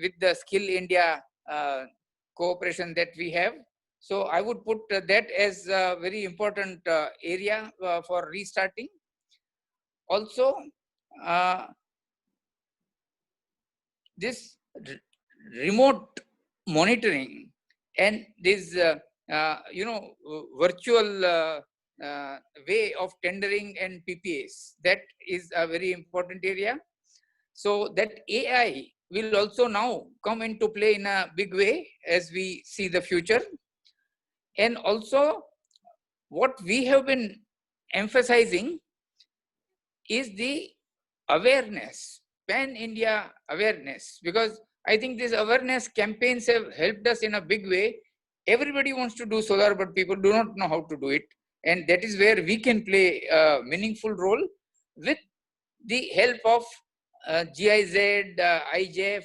with the Skill India cooperation that we have. So I would put that as a very important area for restarting. Also, this remote monitoring and this virtual way of tendering and PPAs, that is a very important area. So that AI will also now come into play in a big way as we see the future. And also what we have been emphasizing is the awareness, pan-India awareness, because I think these awareness campaigns have helped us in a big way. Everybody wants to do solar, but people do not know how to do it. And that is where we can play a meaningful role with the help of GIZ, IJF,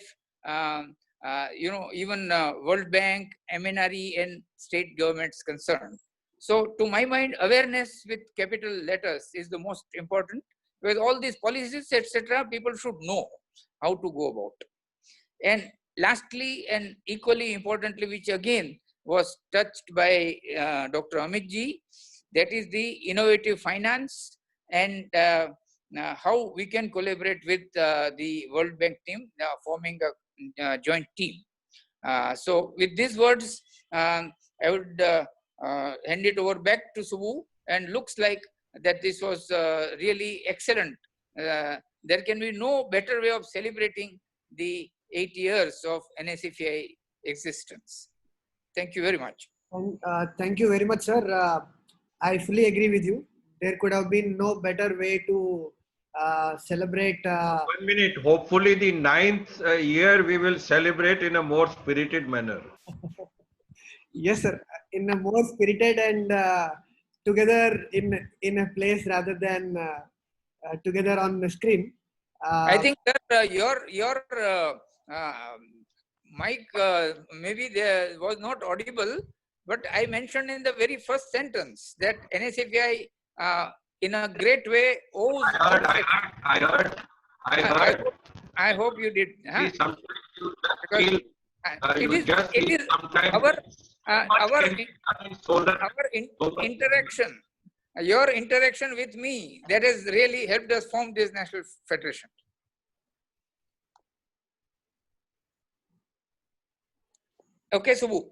even World Bank, MNRE and state governments concerned. So to my mind, awareness with capital letters is the most important. With all these policies, etc., people should know how to go about. And lastly, and equally importantly, which again was touched by Dr. Amit ji, that is the innovative finance and how we can collaborate with the World Bank team, forming a joint team. So with these words, I would hand it over back to Subbu, and looks like that this was really excellent. There can be no better way of celebrating the 8 years of NSEFI existence. Thank you very much. And, thank you very much, sir. I fully agree with you. There could have been no better way to celebrate. 1 minute. Hopefully the 9th year we will celebrate in a more spirited manner. Yes, sir. In a more spirited and together in a place rather than together on the screen. I think that your mic maybe there was not audible, but I mentioned in the very first sentence that NSEFI in a great way owes. I heard. I hope you did. Huh? Because it is our interaction, your interaction with me, that has really helped us form this national federation. Okay, Subbu.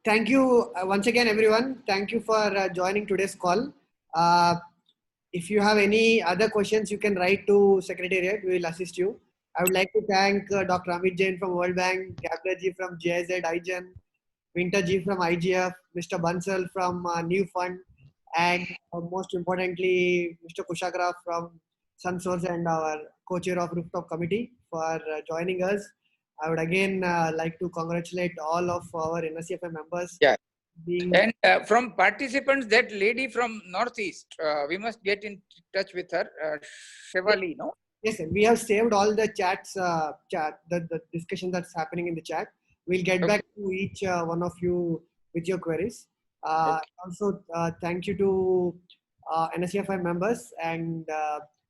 Thank you once again, everyone. Thank you for joining today's call. If you have any other questions, you can write to Secretariat. We will assist you. I would like to thank Dr. Amit Jain from World Bank, Gabler ji from GIZ, IGEN, Winter ji from IGF, Mr. Bansal from New Fund, and most importantly, Mr. Kushagra from SunSource and our co-chair of Rooftop Committee for joining us. I would again like to congratulate all of our NSEFI members. Yeah. Being And from participants, that lady from Northeast, we must get in touch with her, Shivali, no? Yes, sir. We have saved all the chats, the discussion that's happening in the chat. We'll get back to each one of you with your queries. Also, thank you to NSEFI members, and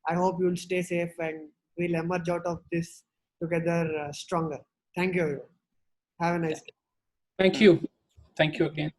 I hope you'll stay safe and we'll emerge out of this together stronger. Thank you, everyone. Have a nice day. Thank you. Thank you again.